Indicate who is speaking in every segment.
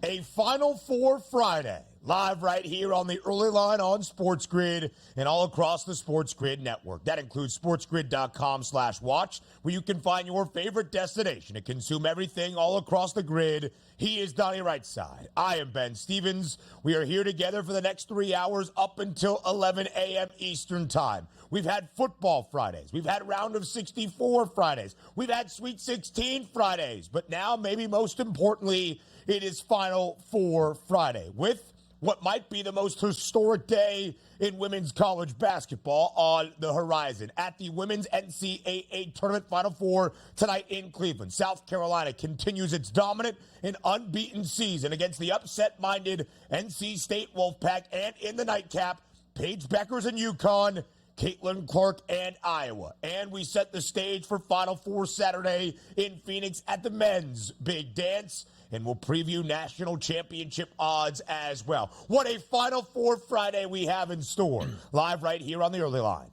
Speaker 1: A Final Four Friday, live right here on the early line on SportsGrid and all across the SportsGrid network. That includes sportsgrid.com/watch, where you can find your favorite destination to consume everything all across the grid. He is Donnie Rightside. I am Ben Stevens. We are here together for the next 3 hours up until 11 a.m. Eastern Time. We've had football Fridays. We've had round of 64 Fridays. We've had Sweet 16 Fridays. But now, maybe most importantly, it is Final Four Friday with what might be the most historic day in women's college basketball on the horizon. At the Women's NCAA Tournament Final Four tonight in Cleveland, South Carolina continues its dominant and unbeaten season against the upset-minded NC State Wolfpack, and in the nightcap, Paige Beckers and UConn, Caitlin Clark and Iowa. And we set the stage for Final Four Saturday in Phoenix at the men's big dance. And we'll preview national championship odds as well. What a Final Four Friday we have in store. Live right here on the early line.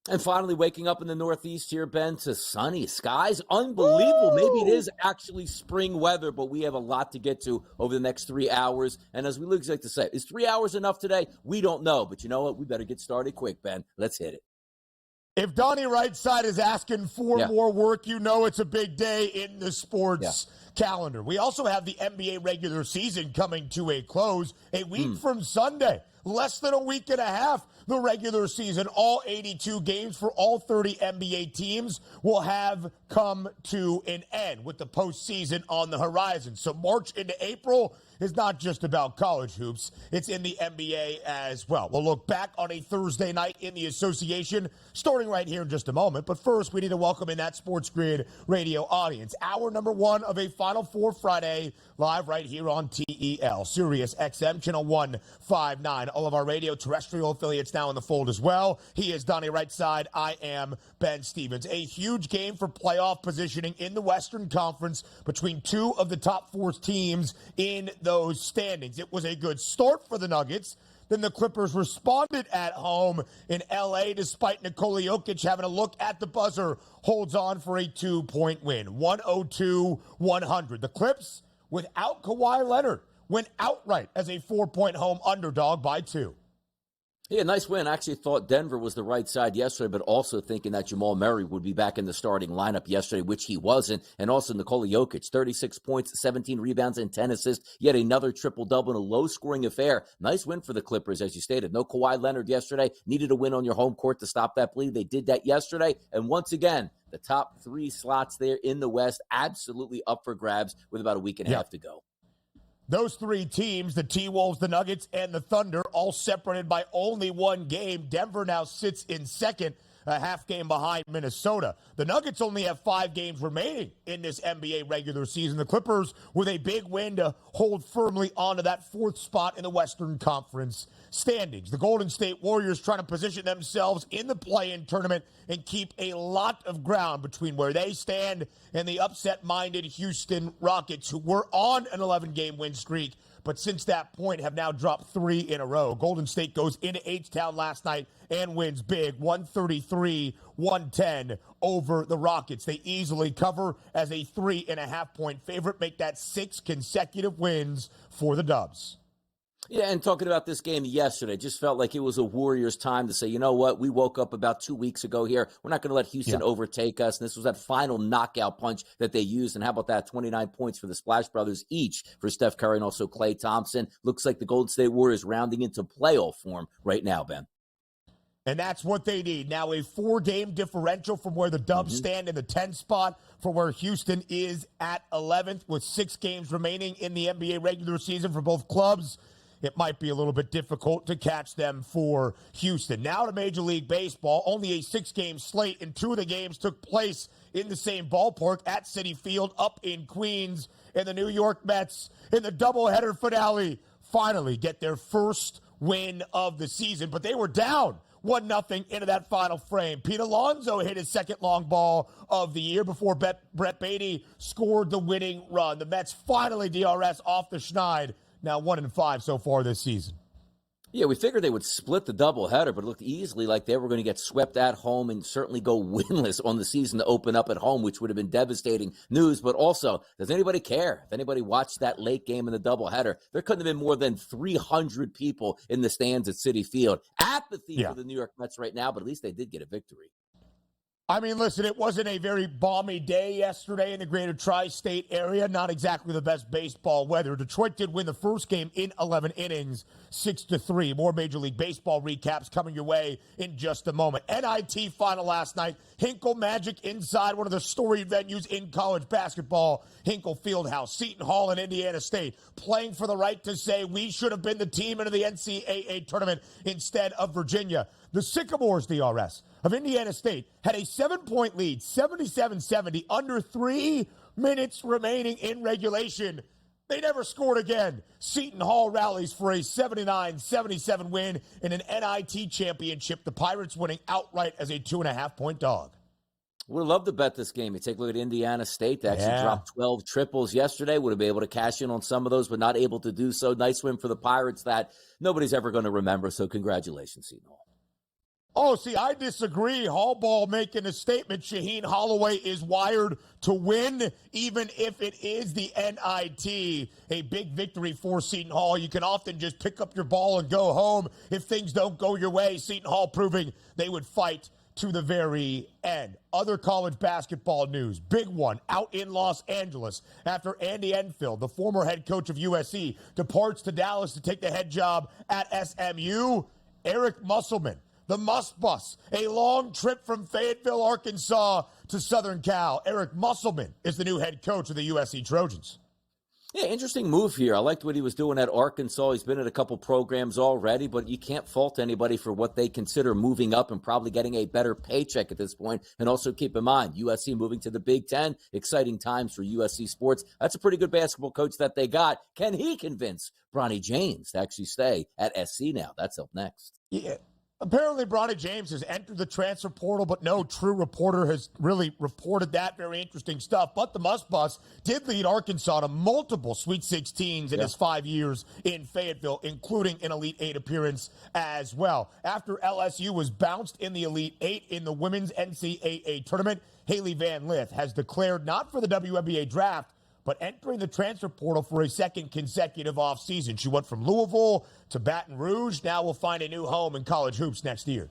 Speaker 2: And finally, waking up in the Northeast here, Ben, to sunny skies. Unbelievable.
Speaker 1: Woo!
Speaker 2: Maybe it is actually spring weather, but we have a lot to get to over the next 3 hours. And as we like to say, is 3 hours enough today? We don't know. But you know what? We better get started quick, Ben. Let's hit it.
Speaker 1: If Donnie Rightside is asking for more work, you know it's a big day in the sports calendar. We also have the NBA regular season coming to a close a week from Sunday. Less than a week and a half, the regular season, all 82 games for all 30 NBA teams will have come to an end with the postseason on the horizon. So March into April is not just about college hoops. It's in the NBA as well. We'll look back on a Thursday night in the association starting right here in just a moment. But first, we need to welcome in that SportsGrid radio audience. Hour number one of a Final Four Friday live right here on TEL, Sirius XM, channel 159. All of our radio terrestrial affiliates now in the fold as well. He is Donnie Rightside. I am Ben Stevens. A huge game for playoff positioning in the Western Conference between two of the top four teams in those standings. It was a good start for the Nuggets. Then the Clippers responded at home in L.A. despite Nikola Jokic having a look at the buzzer, holds on for a 2-point win, 102-100. The Clips, without Kawhi Leonard, went outright as a 4-point home underdog by 2.
Speaker 2: Yeah, nice win. I actually thought Denver was the right side yesterday, but also thinking that Jamal Murray would be back in the starting lineup yesterday, which he wasn't. And also Nikola Jokic, 36 points, 17 rebounds, and 10 assists. Yet another triple-double in a low-scoring affair. Nice win for the Clippers, as you stated. No Kawhi Leonard yesterday. Needed a win on your home court to stop that bleed. They did that yesterday. And once again, the top 3 slots there in the West, absolutely up for grabs with about a week and a half to go.
Speaker 1: Those 3 teams, the T-Wolves, the Nuggets, and the Thunder, all separated by only 1 game. Denver now sits in second, a half game behind Minnesota. The Nuggets only have 5 games remaining in this NBA regular season. The Clippers with a big win to hold firmly onto that 4th spot in the Western Conference standings. The Golden State Warriors trying to position themselves in the play-in tournament and keep a lot of ground between where they stand and the upset-minded Houston Rockets, who were on an 11-game win streak, but since that point have now dropped 3 in a row. Golden State goes into H-Town last night and wins big, 133-110 over the Rockets. They easily cover as a 3.5-point favorite, make that 6 consecutive wins for the Dubs.
Speaker 2: Yeah, and talking about this game yesterday, just felt like it was a Warriors' time to say, you know what, we woke up about 2 weeks ago here. We're not going to let Houston overtake us. And this was that final knockout punch that they used. And how about that? 29 points for the Splash Brothers each for Steph Curry and also Klay Thompson. Looks like the Golden State Warriors rounding into playoff form right now, Ben.
Speaker 1: And that's what they need. Now a 4-game differential from where the Dubs stand in the 10th spot from where Houston is at 11th with 6 games remaining in the NBA regular season for both clubs. It might be a little bit difficult to catch them for Houston. Now to Major League Baseball, only a 6-game slate, and 2 of the games took place in the same ballpark at Citi Field up in Queens. And the New York Mets in the doubleheader finale finally get their first win of the season, but they were down 1-0 into that final frame. Pete Alonso hit his second long ball of the year before Brett Baty scored the winning run. The Mets finally DRS off the schneid. Now 1-5 so far this season.
Speaker 2: Yeah, we figured they would split the doubleheader, but it looked easily like they were going to get swept at home and certainly go winless on the season to open up at home, which would have been devastating news. But also, does anybody care? If anybody watched that late game in the doubleheader, there couldn't have been more than 300 people in the stands at Citi Field. Apathy for the New York Mets right now, but at least they did get a victory.
Speaker 1: I mean, listen, it wasn't a very balmy day yesterday in the greater tri-state area. Not exactly the best baseball weather. Detroit did win the first game in 11 innings, 6-3. More Major League Baseball recaps coming your way in just a moment. NIT final last night. Hinkle Magic inside one of the storied venues in college basketball. Hinkle Fieldhouse, Seton Hall, and Indiana State playing for the right to say we should have been the team into the NCAA tournament instead of Virginia. The Sycamores, DRS, of Indiana State had a 7-point lead, 77-70, under 3 minutes remaining in regulation. They never scored again. Seton Hall rallies for a 79-77 win in an NIT championship. The Pirates winning outright as a 2.5-point dog.
Speaker 2: Would have loved to bet this game. You take a look at Indiana State. They actually dropped 12 triples yesterday. Would have been able to cash in on some of those, but not able to do so. Nice win for the Pirates that nobody's ever going to remember. So congratulations, Seton Hall.
Speaker 1: Oh, see, I disagree. Hallball making a statement. Shaheen Holloway is wired to win, even if it is the NIT. A big victory for Seton Hall. You can often just pick up your ball and go home if things don't go your way. Seton Hall proving they would fight to the very end. Other college basketball news. Big one out in Los Angeles after Andy Enfield, the former head coach of USC, departs to Dallas to take the head job at SMU. Eric Musselman, the Must Bus, a long trip from Fayetteville, Arkansas to Southern Cal. Eric Musselman is the new head coach of the USC Trojans.
Speaker 2: Yeah, interesting move here. I liked what he was doing at Arkansas. He's been at a couple programs already, but you can't fault anybody for what they consider moving up and probably getting a better paycheck at this point. And also keep in mind, USC moving to the Big Ten. Exciting times for USC sports. That's a pretty good basketball coach that they got. Can he convince Bronny James to actually stay at SC now? That's up next.
Speaker 1: Yeah. Apparently, Bronny James has entered the transfer portal, but no true reporter has really reported that. Very interesting stuff. But the Must Bus did lead Arkansas to multiple Sweet 16s in his 5 years in Fayetteville, including an Elite Eight appearance as well. After LSU was bounced in the Elite Eight in the women's NCAA tournament, Haley Van Lith has declared not for the WNBA draft, but entering the transfer portal for a second consecutive offseason. She went from Louisville to Baton Rouge. Now will find a new home in college hoops next year.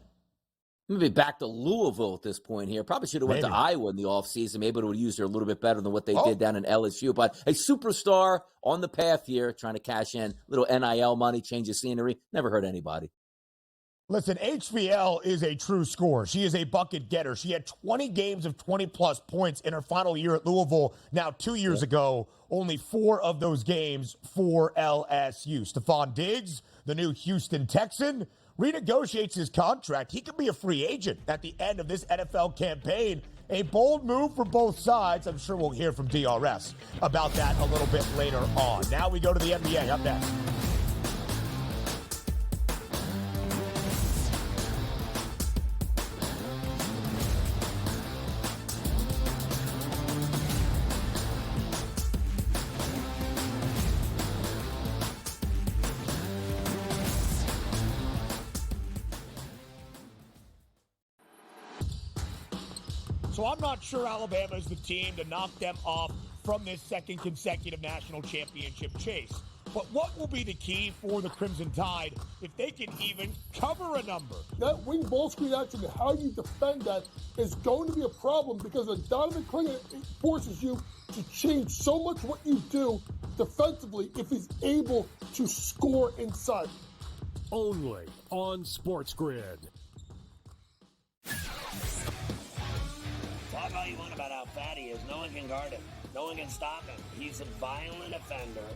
Speaker 2: Maybe back to Louisville at this point here. Probably should have went to Iowa in the offseason. Maybe it would have used her a little bit better than what they did down in LSU. But a superstar on the path here, trying to cash in a little NIL money, change of scenery. Never hurt anybody.
Speaker 1: Listen, HVL is a true scorer. She is a bucket getter. She had 20 games of 20-plus points in her final year at Louisville. Now, 2 years ago, only 4 of those games for LSU. Stephon Diggs, the new Houston Texan, renegotiates his contract. He could be a free agent at the end of this NFL campaign. A bold move for both sides. I'm sure we'll hear from DRS about that a little bit later on. Now we go to the NBA. Up next. So I'm not sure Alabama is the team to knock them off from this second consecutive national championship chase. But what will be the key for the Crimson Tide if they can even cover a number?
Speaker 3: That wing ball screen action, how you defend that is going to be a problem because the Donovan Clingan forces you to change so much what you do defensively if he's able to score inside.
Speaker 4: Only on SportsGrid.
Speaker 5: Talk all you want about how fat he is. No one can guard him. No one can stop him. He's a violent offender.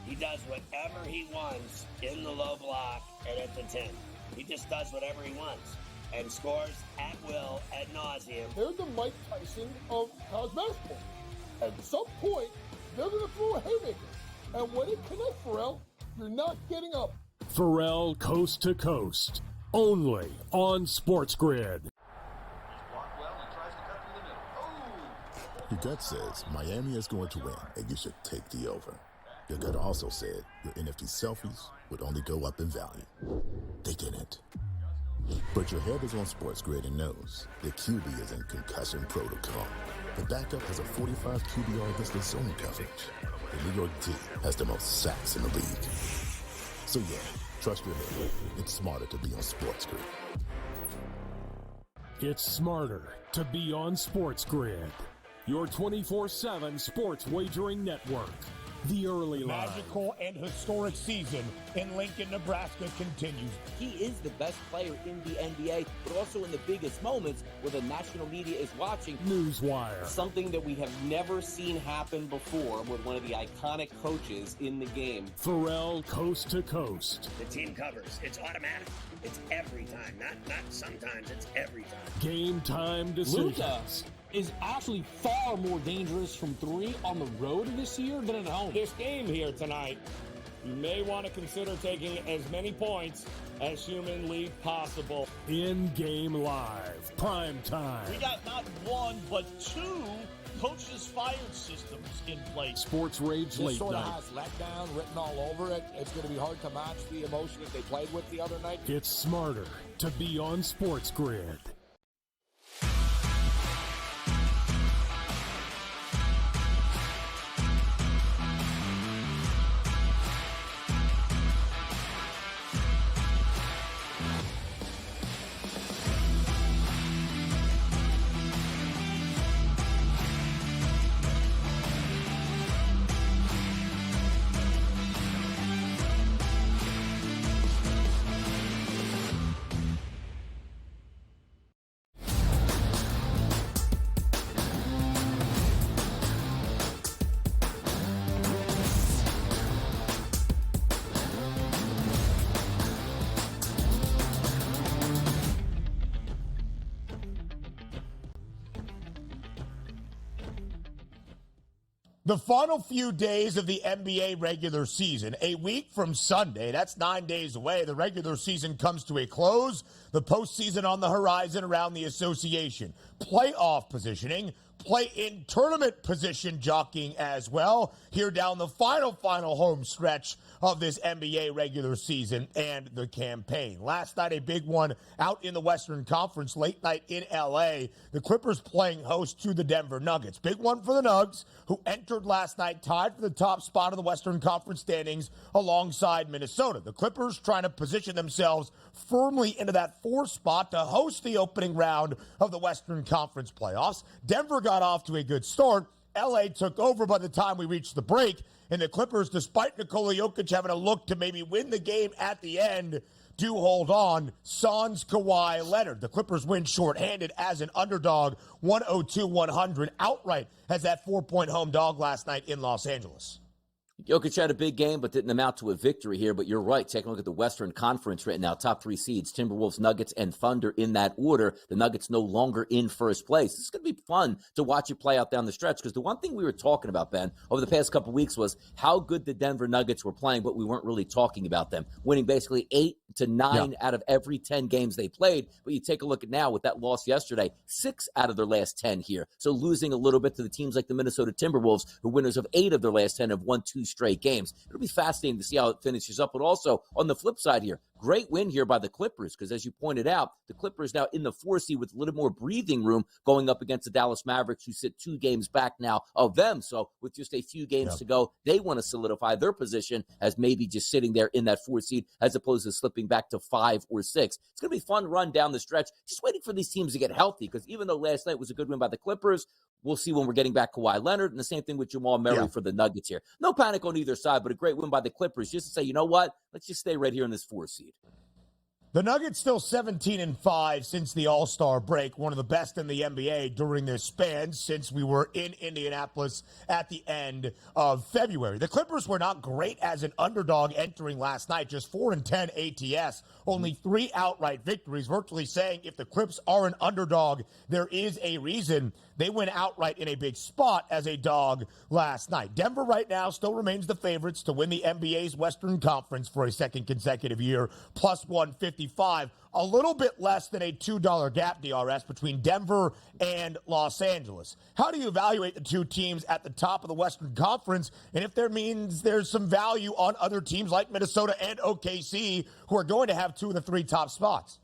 Speaker 5: He does whatever he wants in the low block and at the 10. He just does whatever he wants and scores at will, ad nauseum.
Speaker 3: They're the Mike Tyson of college basketball. At some point, they're going to throw a haymaker. And when it connects, Pharrell, you're not getting up.
Speaker 4: Pharrell Coast to Coast. Only on SportsGrid.
Speaker 6: Your gut says Miami is going to win, and you should take the over. Your gut also said your NFT selfies would only go up in value. They didn't. But your head is on SportsGrid and knows the QB is in concussion protocol. The backup has a 45 QBR against the zone coverage. The New York D has the most sacks in the league. So yeah, trust your head. It's smarter to be on SportsGrid.
Speaker 4: It's smarter to be on SportsGrid, your 24/7 sports wagering network. The early line.
Speaker 1: Magical and historic season in Lincoln, Nebraska continues.
Speaker 7: He is the best player in the NBA, but also in the biggest moments where the national media is watching.
Speaker 4: Newswire.
Speaker 8: Something that we have never seen happen before with one of the iconic coaches in the game.
Speaker 4: Pharrell Coast to Coast.
Speaker 5: The team covers. It's automatic. It's every time. Not sometimes. It's every time.
Speaker 4: Game time decisions.
Speaker 9: Luka is actually far more dangerous from three on the road this year than at home.
Speaker 10: This game here tonight, you may want to consider taking as many points as humanly possible.
Speaker 4: In-game live. Prime time.
Speaker 11: We got not one, but two coaches fired systems in place.
Speaker 4: Sports Rage Late
Speaker 12: This sort of
Speaker 4: Night.
Speaker 12: has letdown written all over it. It's going to be hard to match the emotion that they played with the other night.
Speaker 4: It's smarter to be on SportsGrid.
Speaker 1: The final few days of the NBA regular season, a week from Sunday, that's 9 days away. The regular season comes to a close. The postseason on the horizon around the association. Playoff positioning, play-in tournament position jockeying as well. Here down the final home stretch of this NBA regular season and the campaign. Last night, a big one out in the Western Conference, late night in L.A. The Clippers playing host to the Denver Nuggets. Big one for the Nugs, who entered last night tied for the top spot of the Western Conference standings alongside Minnesota. The Clippers trying to position themselves firmly into that 4th spot to host the opening round of the Western Conference playoffs. Denver got off to a good start. L.A. took over by the time we reached the break. And the Clippers, despite Nikola Jokic having a look to maybe win the game at the end, do hold on. Sans, Kawhi Leonard. The Clippers win shorthanded as an underdog, 102-100 outright as that 4-point home dog last night in Los Angeles.
Speaker 2: Jokic had a big game, but didn't amount to a victory here. But you're right. Take a look at the Western Conference right now. Top 3 seeds, Timberwolves, Nuggets, and Thunder in that order. The Nuggets no longer in first place. It's going to be fun to watch it play out down the stretch because the one thing we were talking about, Ben, over the past couple weeks was how good the Denver Nuggets were playing, but we weren't really talking about them. Winning basically 8 to 9 out of every 10 games they played. But you take a look at now with that loss yesterday, 6 out of their last 10 here. So losing a little bit to the teams like the Minnesota Timberwolves, who are winners of 8 of their last 10 have won 2 straight games. It'll be fascinating to see how it finishes up. But also on the flip side here, great win here by the Clippers because, as you pointed out, the Clippers now in the 4 seed with a little more breathing room going up against the Dallas Mavericks, who sit 2 games back now of them. So with just a few games to go, they want to solidify their position as maybe just sitting there in that 4 seed as opposed to slipping back to 5 or 6. It's going to be a fun run down the stretch. Just waiting for these teams to get healthy because even though last night was a good win by the Clippers, we'll see when we're getting back Kawhi Leonard, and the same thing with Jamal Murray for the Nuggets here. No panic on either side, but a great win by the Clippers just to say, you know what? Let's just stay right here in this 4 seed.
Speaker 1: The Nuggets still 17-5 since the All-Star break, one of the best in the NBA during this span since we were in Indianapolis at the end of February. The Clippers were not great as an underdog entering last night, just 4-10 ATS, only 3 outright victories, virtually saying if the Clips are an underdog, there is a reason they went outright in a big spot as a dog last night. Denver right now still remains the favorites to win the NBA's Western Conference for a second consecutive year, plus 150 $1.55, a little bit less than a $2 gap, DRS, between Denver and Los Angeles. How do you evaluate the two teams at the top of the Western Conference, and if there means there's some value on other teams like Minnesota and OKC who are going to have 2 of the 3 top spots?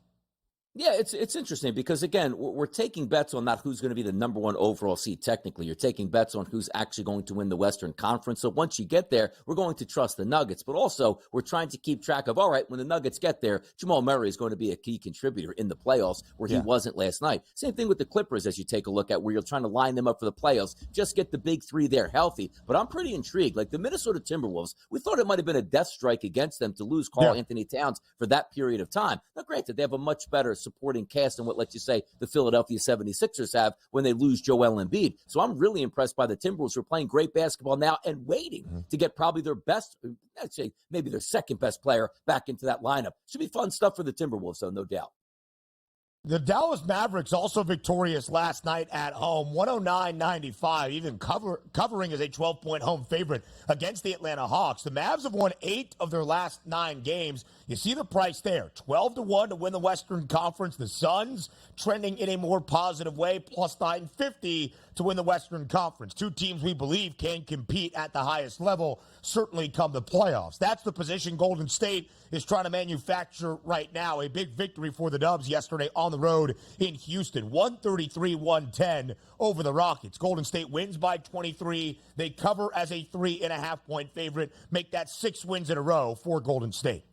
Speaker 2: Yeah, it's interesting because, again, we're taking bets on not who's going to be the number 1 overall seed technically. You're taking bets on who's actually going to win the Western Conference. So once you get there, we're going to trust the Nuggets. But also, we're trying to keep track of, all right, when the Nuggets get there, Jamal Murray is going to be a key contributor in the playoffs where he wasn't last night. Same thing with the Clippers as you take a look at where you're trying to line them up for the playoffs. Just get the big 3 there healthy. But I'm pretty intrigued. Like the Minnesota Timberwolves, we thought it might have been a death strike against them to lose Karl Anthony Towns for that period of time. Now, granted, they have a much better supporting cast than what, let's just say, the Philadelphia 76ers have when they lose Joel Embiid. So I'm really impressed by the Timberwolves who are playing great basketball now and waiting to get probably their best, I'd say maybe their second best player back into that lineup. Should be fun stuff for the Timberwolves, though, no doubt.
Speaker 1: The Dallas Mavericks also victorious last night at home, 109-95, even covering as a 12-point home favorite against the Atlanta Hawks. The Mavs have won 8 of their last 9 games. You see the price there, 12-1 to win the Western Conference. The Suns trending in a more positive way, plus 950 to win the Western Conference. 2 teams we believe can compete at the highest level, certainly come the playoffs. That's the position Golden State is trying to manufacture right now. A big victory for the Dubs yesterday on the road in Houston, 133-110 over the Rockets. Golden State wins by 23. They cover as a 3.5-point favorite, make that 6 wins in a row for Golden State.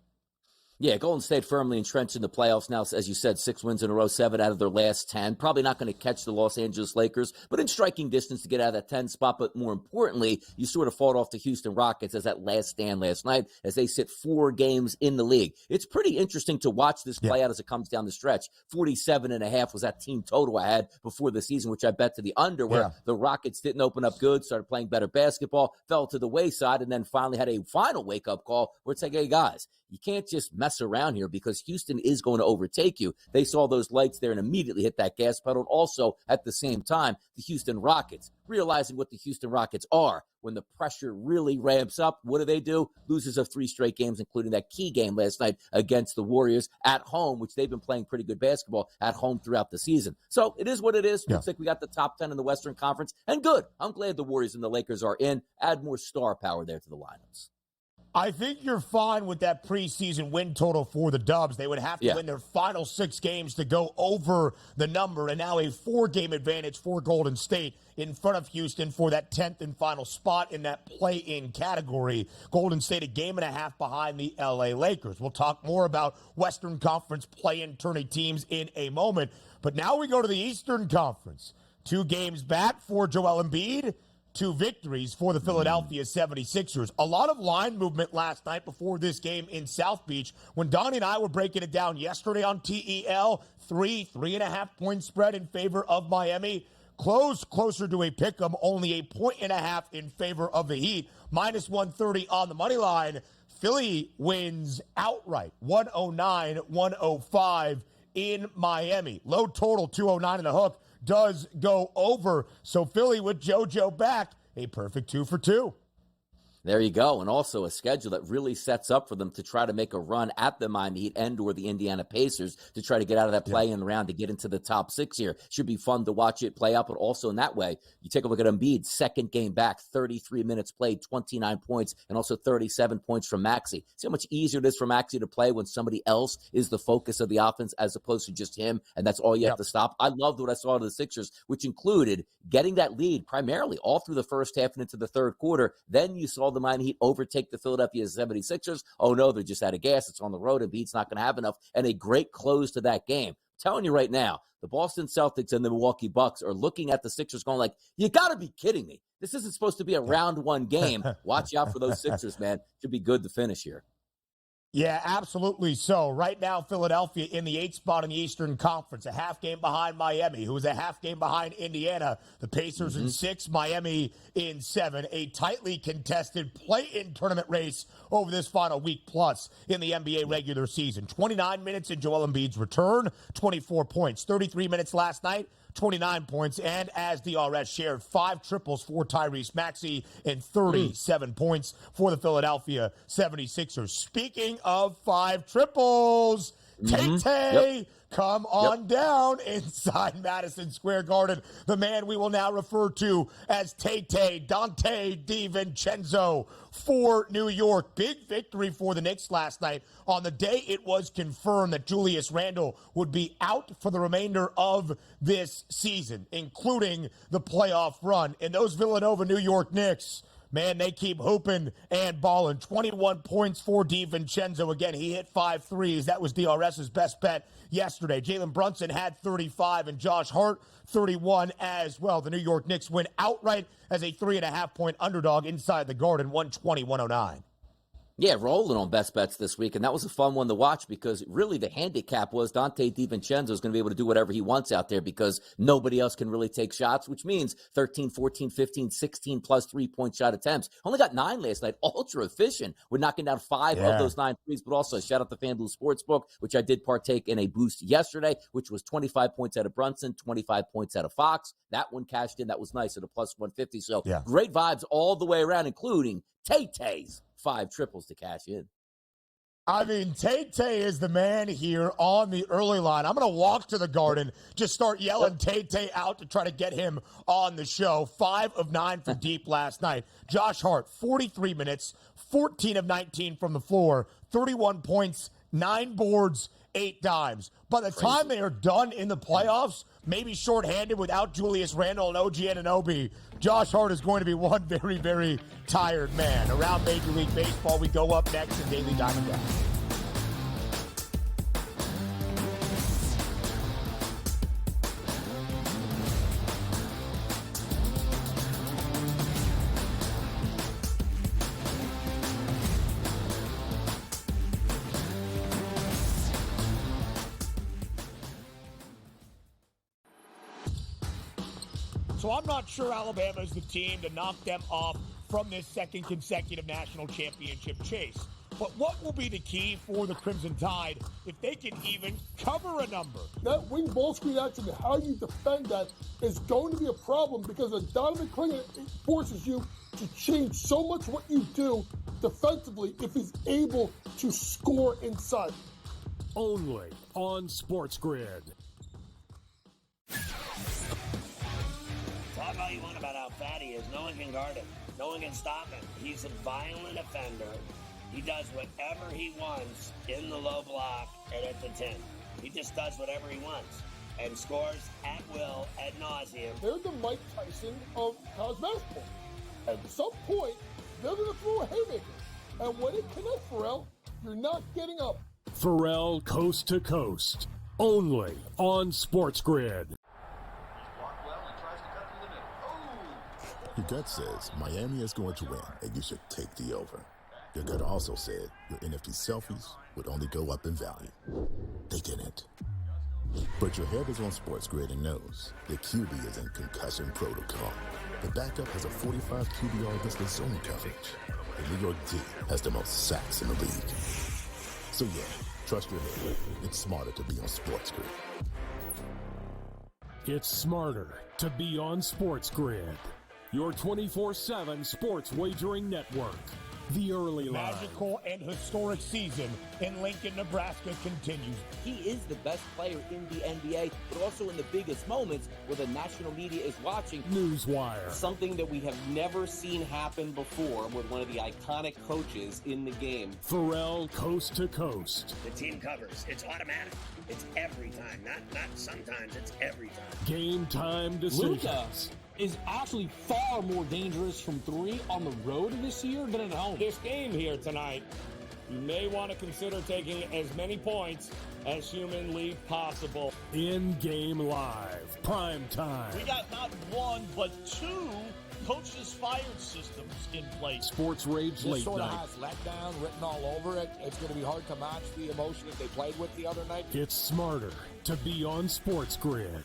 Speaker 2: Yeah, Golden State firmly entrenched in the playoffs now. As you said, 6 wins in a row, 7 out of their last 10. Probably not going to catch the Los Angeles Lakers, but in striking distance to get out of that 10 spot. But more importantly, you sort of fought off the Houston Rockets as that last stand last night as they sit 4 games in the league. It's pretty interesting to watch this play out as it comes down the stretch. 47.5 was that team total I had before the season, which I bet to the under, where the Rockets didn't open up good, started playing better basketball, fell to the wayside, and then finally had a final wake-up call where it's like, hey, guys, you can't just mess around here because Houston is going to overtake you. They saw those lights there and immediately hit that gas pedal. And also, at the same time, the Houston Rockets, realizing what the Houston Rockets are, when the pressure really ramps up, what do? Loses of 3 straight games, including that key game last night against the Warriors at home, which they've been playing pretty good basketball at home throughout the season. So it is what it is. Looks like we got the top 10 in the Western Conference. And good. I'm glad the Warriors and the Lakers are in. Add more star power there to the lineups.
Speaker 1: I think you're fine with that preseason win total for the Dubs. They would have to win their final 6 games to go over the number, and now a 4-game advantage for Golden State in front of Houston for that 10th and final spot in that play-in category. Golden State a game and a half behind the LA Lakers. We'll talk more about Western Conference play-in tourney teams in a moment, but now we go to the Eastern Conference. 2 games back for Joel Embiid. 2 victories for the Philadelphia 76ers. A lot of line movement last night before this game in South Beach. When Donnie and I were breaking it down yesterday on TEL, 3.5-point spread in favor of Miami. Closer to a pick'em, only 1.5 in favor of the Heat. Minus 130 on the money line. Philly wins outright, 109-105 in Miami. Low total, 209 in the hook. Does go over. So Philly with JoJo back, a perfect 2 for 2.
Speaker 2: There you go. And also a schedule that really sets up for them to try to make a run at the Miami Heat and or the Indiana Pacers to try to get out of that play-in round to get into the top 6 here. Should be fun to watch it play out, but also in that way, you take a look at Embiid, 2nd game back, 33 minutes played, 29 points, and also 37 points from Maxey. See how much easier it is for Maxey to play when somebody else is the focus of the offense as opposed to just him, and that's all you have to stop. I loved what I saw of the Sixers, which included getting that lead primarily all through the first half and into the third quarter. Then you saw the Miami Heat overtake the Philadelphia 76ers. Oh, no, they're just out of gas. It's on the road. Embiid's not going to have enough. And a great close to that game. I'm telling you right now, the Boston Celtics and the Milwaukee Bucks are looking at the Sixers going like, you got to be kidding me. This isn't supposed to be a round 1 game. Watch out for those Sixers, man. Should be good to finish here.
Speaker 1: Yeah, absolutely so. Right now, Philadelphia in the 8th spot in the Eastern Conference, a half game behind Miami, who is a half game behind Indiana. The Pacers in 6, Miami in 7. A tightly contested play-in tournament race over this final week plus in the NBA regular season. 29 minutes in Joel Embiid's return, 24 points. 33 minutes last night, 29 points, and as DRS shared, 5 triples for Tyrese Maxey and 37 points for the Philadelphia 76ers. Speaking of 5 triples, Tay-Tay, come on down inside Madison Square Garden. The man we will now refer to as Tay-Tay, Donnie DiVincenzo for New York. Big victory for the Knicks last night. On the day it was confirmed that Julius Randle would be out for the remainder of this season, including the playoff run. And those Villanova New York Knicks, man, they keep hooping and balling. 21 points for DiVincenzo. Again, he hit 5 threes. That was DRS's best bet yesterday. Jalen Brunson had 35 and Josh Hart 31 as well. The New York Knicks win outright as a 3.5-point underdog inside the Garden, 120-109.
Speaker 2: Yeah, rolling on best bets this week, and that was a fun one to watch because really the handicap was Donnie DiVincenzo is going to be able to do whatever he wants out there because nobody else can really take shots, which means 13, 14, 15, 16 plus 3-point shot attempts. Only got 9 last night. Ultra efficient. We're knocking down 5 of those 9 threes, but also shout out to FanDuel Sportsbook, which I did partake in a boost yesterday, which was 25 points out of Brunson, 25 points out of Fox. That one cashed in. That was nice at a plus 150. So great vibes all the way around, including Tay-Tay's 5 triples to cash in.
Speaker 1: I mean, Tay-Tay is the man here on the early line. I'm going to walk to the Garden, just start yelling Tay-Tay out to try to get him on the show. 5 of 9 from deep last night. Josh Hart, 43 minutes, 14 of 19 from the floor, 31 points, 9 boards, 8 dimes. By the time they are done in the playoffs, maybe shorthanded without Julius Randle and OG Anunoby, Josh Hart is going to be one very, very tired man. Around Major League Baseball, we go up next in Daily Diamondbacks.
Speaker 10: So I'm not sure Alabama is the team to knock them off from this second consecutive national championship chase. But what will be the key for the Crimson Tide if they can even cover a number?
Speaker 3: That wing ball screen action, how you defend that is going to be a problem because a Donovan Clingan forces you to change so much what you do defensively if he's able to score inside.
Speaker 4: Only on SportsGrid.
Speaker 5: Talk all you want about how fat he is. No one can guard him. No one can stop him. He's a violent offender. He does whatever he wants in the low block and at the 10. He just does whatever he wants and scores at will, ad nauseum.
Speaker 3: They're the Mike Tyson of college basketball. At some point, they're going to throw a haymaker. And when it connects, Pharrell, you're not getting up.
Speaker 4: Pharrell Coast to Coast. Only on SportsGrid.
Speaker 6: Your gut says Miami is going to win, and you should take the over. Your gut also said your NFT selfies would only go up in value. They didn't. But your head is on SportsGrid and knows the QB is in concussion protocol. The backup has a 45 QBR against zone coverage. The New York D has the most sacks in the league. So yeah, trust your head. It's smarter to be on SportsGrid.
Speaker 4: It's smarter to be on SportsGrid. Your 24/7 sports wagering network. The early line.
Speaker 10: Magical and historic season in Lincoln, Nebraska continues.
Speaker 7: He is the best player in the NBA, but also in the biggest moments where the national media is watching.
Speaker 4: Newswire.
Speaker 8: Something that we have never seen happen before with one of the iconic coaches in the game.
Speaker 4: Pharrell Coast to Coast.
Speaker 5: The team covers. It's automatic. It's every time. Not sometimes. It's every time.
Speaker 4: Game time decisions.
Speaker 9: Luka is actually far more dangerous from 3 on the road this year than at home.
Speaker 10: This game here tonight, you may want to consider taking as many points as humanly possible.
Speaker 4: In-game live. Prime time.
Speaker 11: We got not 1, but 2 coaches fired systems in place.
Speaker 4: Sports Rage
Speaker 12: This
Speaker 4: late
Speaker 12: sort of
Speaker 4: night.
Speaker 12: has letdown written all over it. It's going to be hard to match the emotion that they played with the other night.
Speaker 4: It's smarter to be on SportsGrid.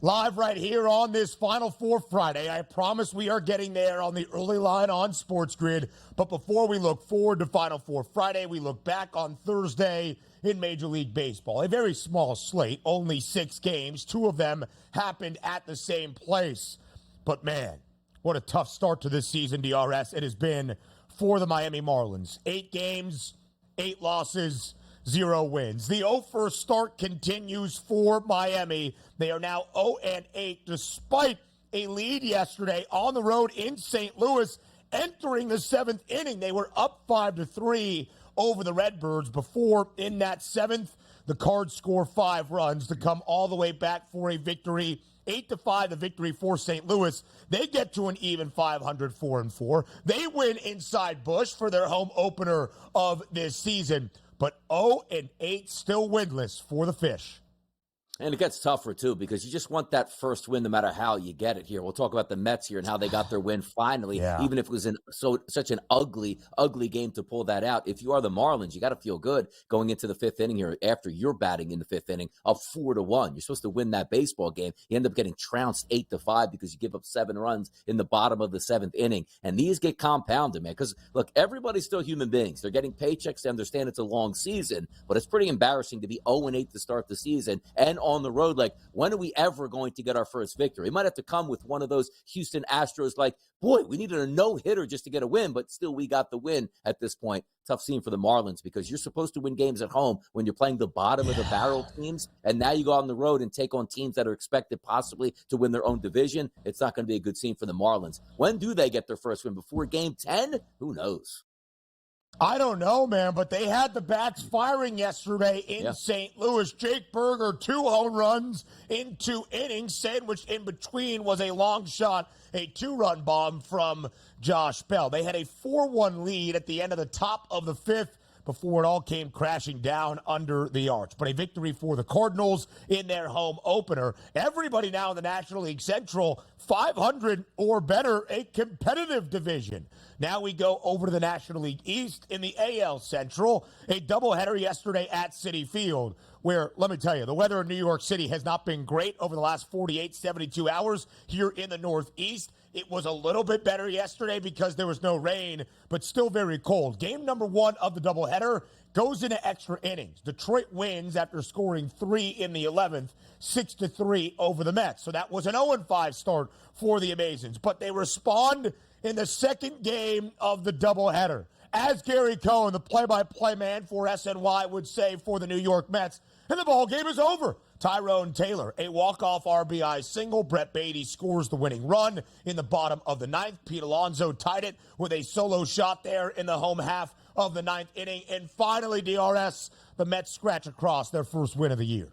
Speaker 1: Live right here on this Final Four Friday. I promise we are getting there on the early line on SportsGrid. But before we look forward to Final Four Friday, we look back on Thursday in Major League Baseball. A very small slate, only 6 games. 2 of them happened at the same place. But man, what a tough start to this season, DRS. It has been for the Miami Marlins. 8 games, 8 losses, 0 wins. The 0-1 start continues for Miami. They are now 0-8 despite a lead yesterday on the road in St. Louis. Entering the 7th inning, they were up 5-3 over the Redbirds before in that 7th, the Cards score 5 runs to come all the way back for a victory. 8-5, the victory for St. Louis. They get to an even 500, 4-4. They win inside Busch for their home opener of this season. But 0-8 still winless for the Fish.
Speaker 2: And it gets tougher, too, because you just want that first win no matter how you get it here. We'll talk about the Mets here and how they got their win finally, even if it was such an ugly game to pull that out. If you are the Marlins, you got to feel good going into the 5th inning here after you're batting in the 5th inning up 4-1. You're supposed to win that baseball game. You end up getting trounced 8-5 because you give up 7 runs in the bottom of the 7th inning. And these get compounded, man, because, look, everybody's still human beings. They're getting paychecks. They understand it's a long season, but it's pretty embarrassing to be 0-8 to start the season and on the road. Like, when are we ever going to get our first victory? It might have to come with one of those Houston Astros, like, boy, we needed a no-hitter just to get a win, but still we got the win at this point. Tough scene for the Marlins because you're supposed to win games at home when you're playing the bottom of the barrel teams, and now you go on the road and take on teams that are expected possibly to win their own division. It's not going to be a good scene for the Marlins. When do they get their first win? Before Game 10? Who knows?
Speaker 1: I don't know, man, but they had the bats firing yesterday in St. Louis. Jake Berger, 2 home runs in 2 innings. Sandwiched in between was a long shot, a 2-run bomb from Josh Bell. They had a 4-1 lead at the end of the top of the 5th before it all came crashing down under the arch. But a victory for the Cardinals in their home opener. Everybody now in the National League Central, 500 or better, a competitive division. Now we go over to the National League East in the AL Central. A doubleheader yesterday at Citi Field, where, let me tell you, the weather in New York City has not been great over the last 48, 72 hours here in the Northeast. It was a little bit better yesterday because there was no rain, but still very cold. Game number 1 of the doubleheader goes into extra innings. Detroit wins after scoring 3 in the 11th, 6-3 over the Mets. So that was an 0-5 start for the Amazons. But they respond in the second game of the doubleheader. As Gary Cohen, the play-by-play man for SNY, would say for the New York Mets, and the ball game is over. Tyrone Taylor, a walk-off RBI single. Brett Beatty scores the winning run in the bottom of the 9th. Pete Alonso tied it with a solo shot there in the home half of the 9th inning. And finally, DRS, the Mets scratch across their first win of the year.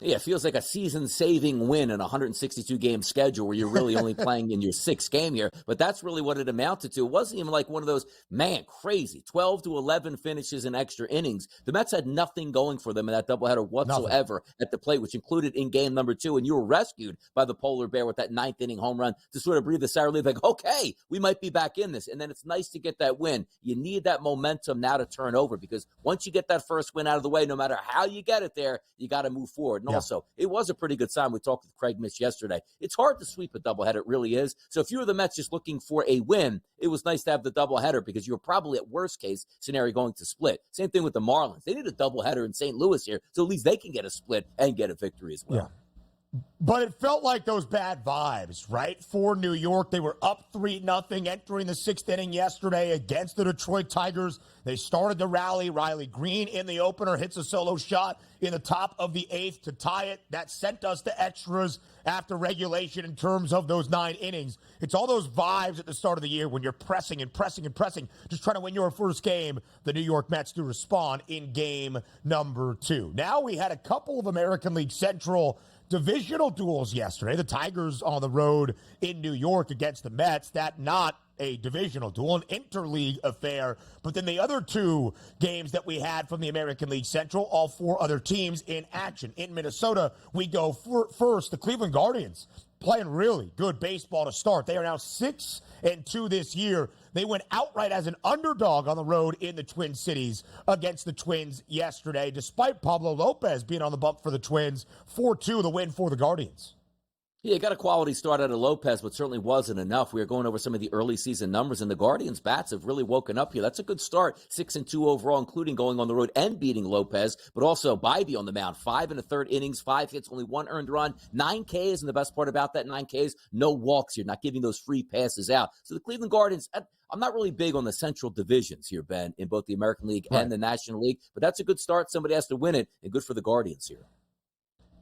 Speaker 2: Yeah, it feels like a season-saving win in a 162-game schedule where you're really only playing in your 6th game here. But that's really what it amounted to. It wasn't even like one of those, man, crazy 12-11 finishes in extra innings. The Mets had nothing going for them in that doubleheader whatsoever at the plate, which included in game number 2. And you were rescued by the Polar Bear with that 9th inning home run to sort of breathe a sigh of relief, like, okay, we might be back in this. And then it's nice to get that win. You need that momentum now to turn over because once you get that first win out of the way, no matter how you get it there, you got to move forward. And also, it was a pretty good sign. We talked with Craig Mish yesterday. It's hard to sweep a doubleheader. It really is. So if you were the Mets just looking for a win, it was nice to have the doubleheader because you were probably at worst case scenario going to split. Same thing with the Marlins. They need a doubleheader in St. Louis here, so at least they can get a split and get a victory as well.
Speaker 1: Yeah. But it felt like those bad vibes, right? For New York, they were up 3-0 entering the 6th inning yesterday against the Detroit Tigers. They started the rally. Riley Green in the opener hits a solo shot in the top of the 8th to tie it. That sent us to extras after regulation in terms of those 9 innings. It's all those vibes at the start of the year when you're pressing and pressing and pressing, just trying to win your first game. The New York Mets do respond in game number 2. Now we had a couple of American League Central divisional duels yesterday. The Tigers on the road in New York against the Mets. That not a divisional duel, an interleague affair. But then the other 2 games that we had from the American League Central, all 4 other teams in action. In Minnesota, we go first, the Cleveland Guardians, playing really good baseball to start. They are now 6-2 this year. They went outright as an underdog on the road in the Twin Cities against the Twins yesterday, despite Pablo Lopez being on the bump for the Twins. 4-2 the win for the Guardians.
Speaker 2: Yeah, got a quality start out of Lopez, but certainly wasn't enough. We are going over some of the early season numbers, and the Guardians' bats have really woken up here. That's a good start, 6-2 overall, including going on the road and beating Lopez, but also Bybee on the mound, 5 1/3 innings, 5 hits, only 1 earned run, 9 Ks, and the best part about that 9 Ks, no walks. You're not giving those free passes out. So the Cleveland Guardians, I'm not really big on the central divisions here, Ben, in both the American League and the National League, but that's a good start. Somebody has to win it, and good for the Guardians here.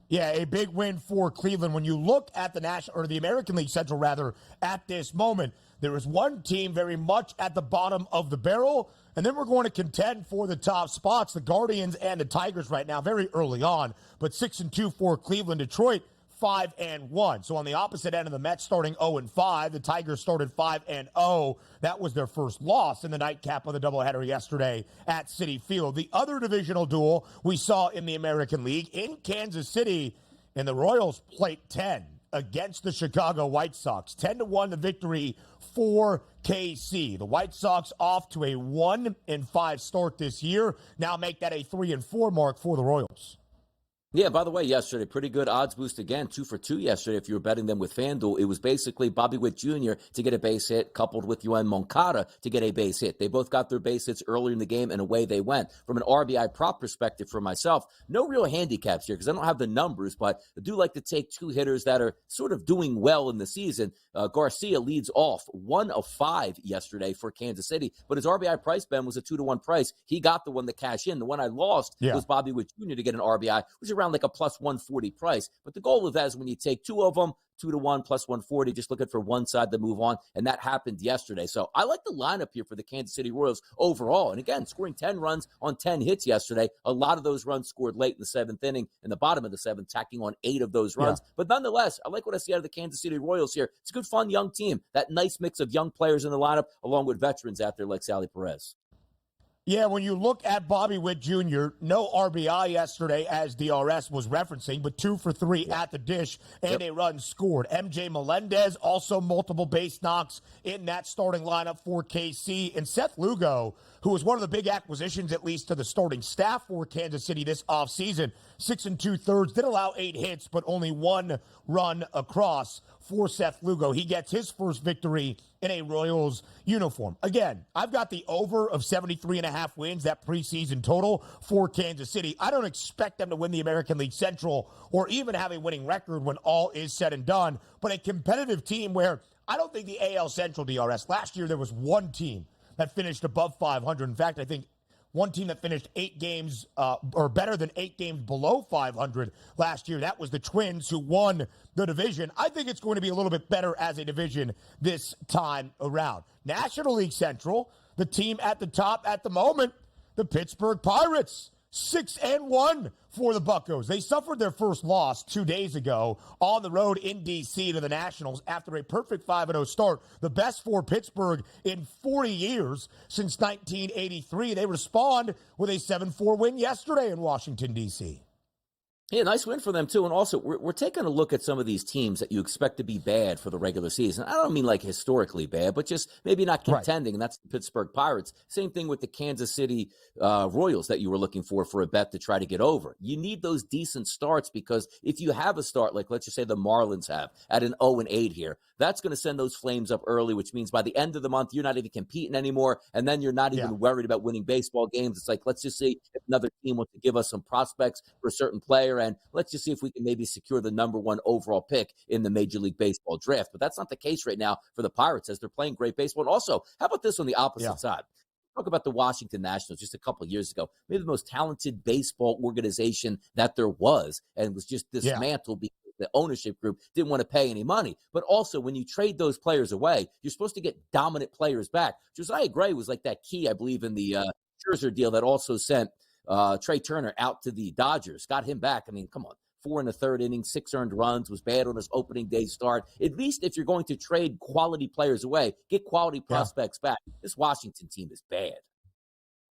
Speaker 1: Yeah, a big win for Cleveland. When you look at the National or the American League Central, rather, at this moment, there is one team very much at the bottom of the barrel, and then we're going to contend for the top spots, the Guardians and the Tigers right now, very early on, but 6-2 for Cleveland. Detroit, 5-1. So on the opposite end of the Mets starting 0-5, the Tigers started 5-0. That was their first loss in the nightcap of the doubleheader yesterday at Citi Field. The other divisional duel we saw in the American League in Kansas City, and the Royals played 10 against the Chicago White Sox. 10-1 the victory for KC. The White Sox off to a 1-5 start this year. Now make that a 3-4 mark for the Royals.
Speaker 2: Yeah, by the way, yesterday, pretty good odds boost again, 2 for 2 yesterday. If you were betting them with FanDuel, it was basically Bobby Witt Jr. to get a base hit, coupled with Yoan Moncada to get a base hit. They both got their base hits earlier in the game, and away they went. From an RBI prop perspective for myself, no real handicaps here because I don't have the numbers, but I do like to take 2 hitters that are sort of doing well in the season. Garcia leads off 1 of 5 yesterday for Kansas City, but his RBI price, Ben, was a 2-1 price. He got the one to cash in. The one I lost was Bobby Witt Jr. to get an RBI, which is around like a plus 140 price. But the goal of that is when you take 2 of them, 2-1 plus 140, just looking for one side to move on. And that happened yesterday. So I like the lineup here for the Kansas City Royals overall. And again, scoring 10 runs on 10 hits yesterday. A lot of those runs scored late in the 7th inning, in the bottom of the 7th, tacking on 8 of those runs. But nonetheless, I like what I see out of the Kansas City Royals here. It's a good, fun, young team. That nice mix of young players in the lineup, along with veterans out there like Sally Perez.
Speaker 1: Yeah, when you look at Bobby Witt Jr., no RBI yesterday, as DRS was referencing, but 2 for 3 at the dish and a run scored. MJ Melendez, also multiple base knocks in that starting lineup for KC. And Seth Lugo, who was one of the big acquisitions, at least to the starting staff for Kansas City this offseason, 6 2/3, did allow 8 hits, but only 1 run across for Seth Lugo. He gets his first victory in a Royals uniform. Again, I've got the over of 73.5 wins, that preseason total for Kansas City. I don't expect them to win the American League Central or even have a winning record when all is said and done, but a competitive team where I don't think the AL Central DRS, last year there was one team that finished above 500. In fact, I think one team that finished 8 games or better than 8 games below 500 last year. That was the Twins, who won the division. I think it's going to be a little bit better as a division this time around. National League Central, the team at the top at the moment, the Pittsburgh Pirates. 6-1 for the Buccos. They suffered their first loss 2 days ago on the road in D.C. to the Nationals after a perfect 5-0 start. The best for Pittsburgh in 40 years since 1983. They respond with a 7-4 win yesterday in Washington, D.C.
Speaker 2: Yeah, nice win for them, too. And also, we're taking a look at some of these teams that you expect to be bad for the regular season. I don't mean like historically bad, but just maybe not contending, and that's the Pittsburgh Pirates. Same thing with the Kansas City Royals that you were looking for a bet to try to get over. You need those decent starts because if you have a start, like let's just say the Marlins have at an 0-8 here, that's going to send those flames up early, which means by the end of the month, you're not even competing anymore, and then you're not even worried about winning baseball games. It's like, let's just see if another team wants to give us some prospects for a certain player, and let's just see if we can maybe secure the number 1 overall pick in the Major League Baseball draft. But that's not the case right now for the Pirates as they're playing great baseball. And also, how about this on the opposite side? Talk about the Washington Nationals just a couple of years ago. Maybe the most talented baseball organization that there was, and was just dismantled because the ownership group didn't want to pay any money. But also, when you trade those players away, you're supposed to get dominant players back. Josiah Gray was like that key, I believe, in the Scherzer deal that also sent Trey Turner out to the Dodgers. Got him back. I mean, come on. 4 1/3 innings, 6 earned runs, was bad on his opening day start. At least if you're going to trade quality players away, get quality prospects back. This Washington team is bad.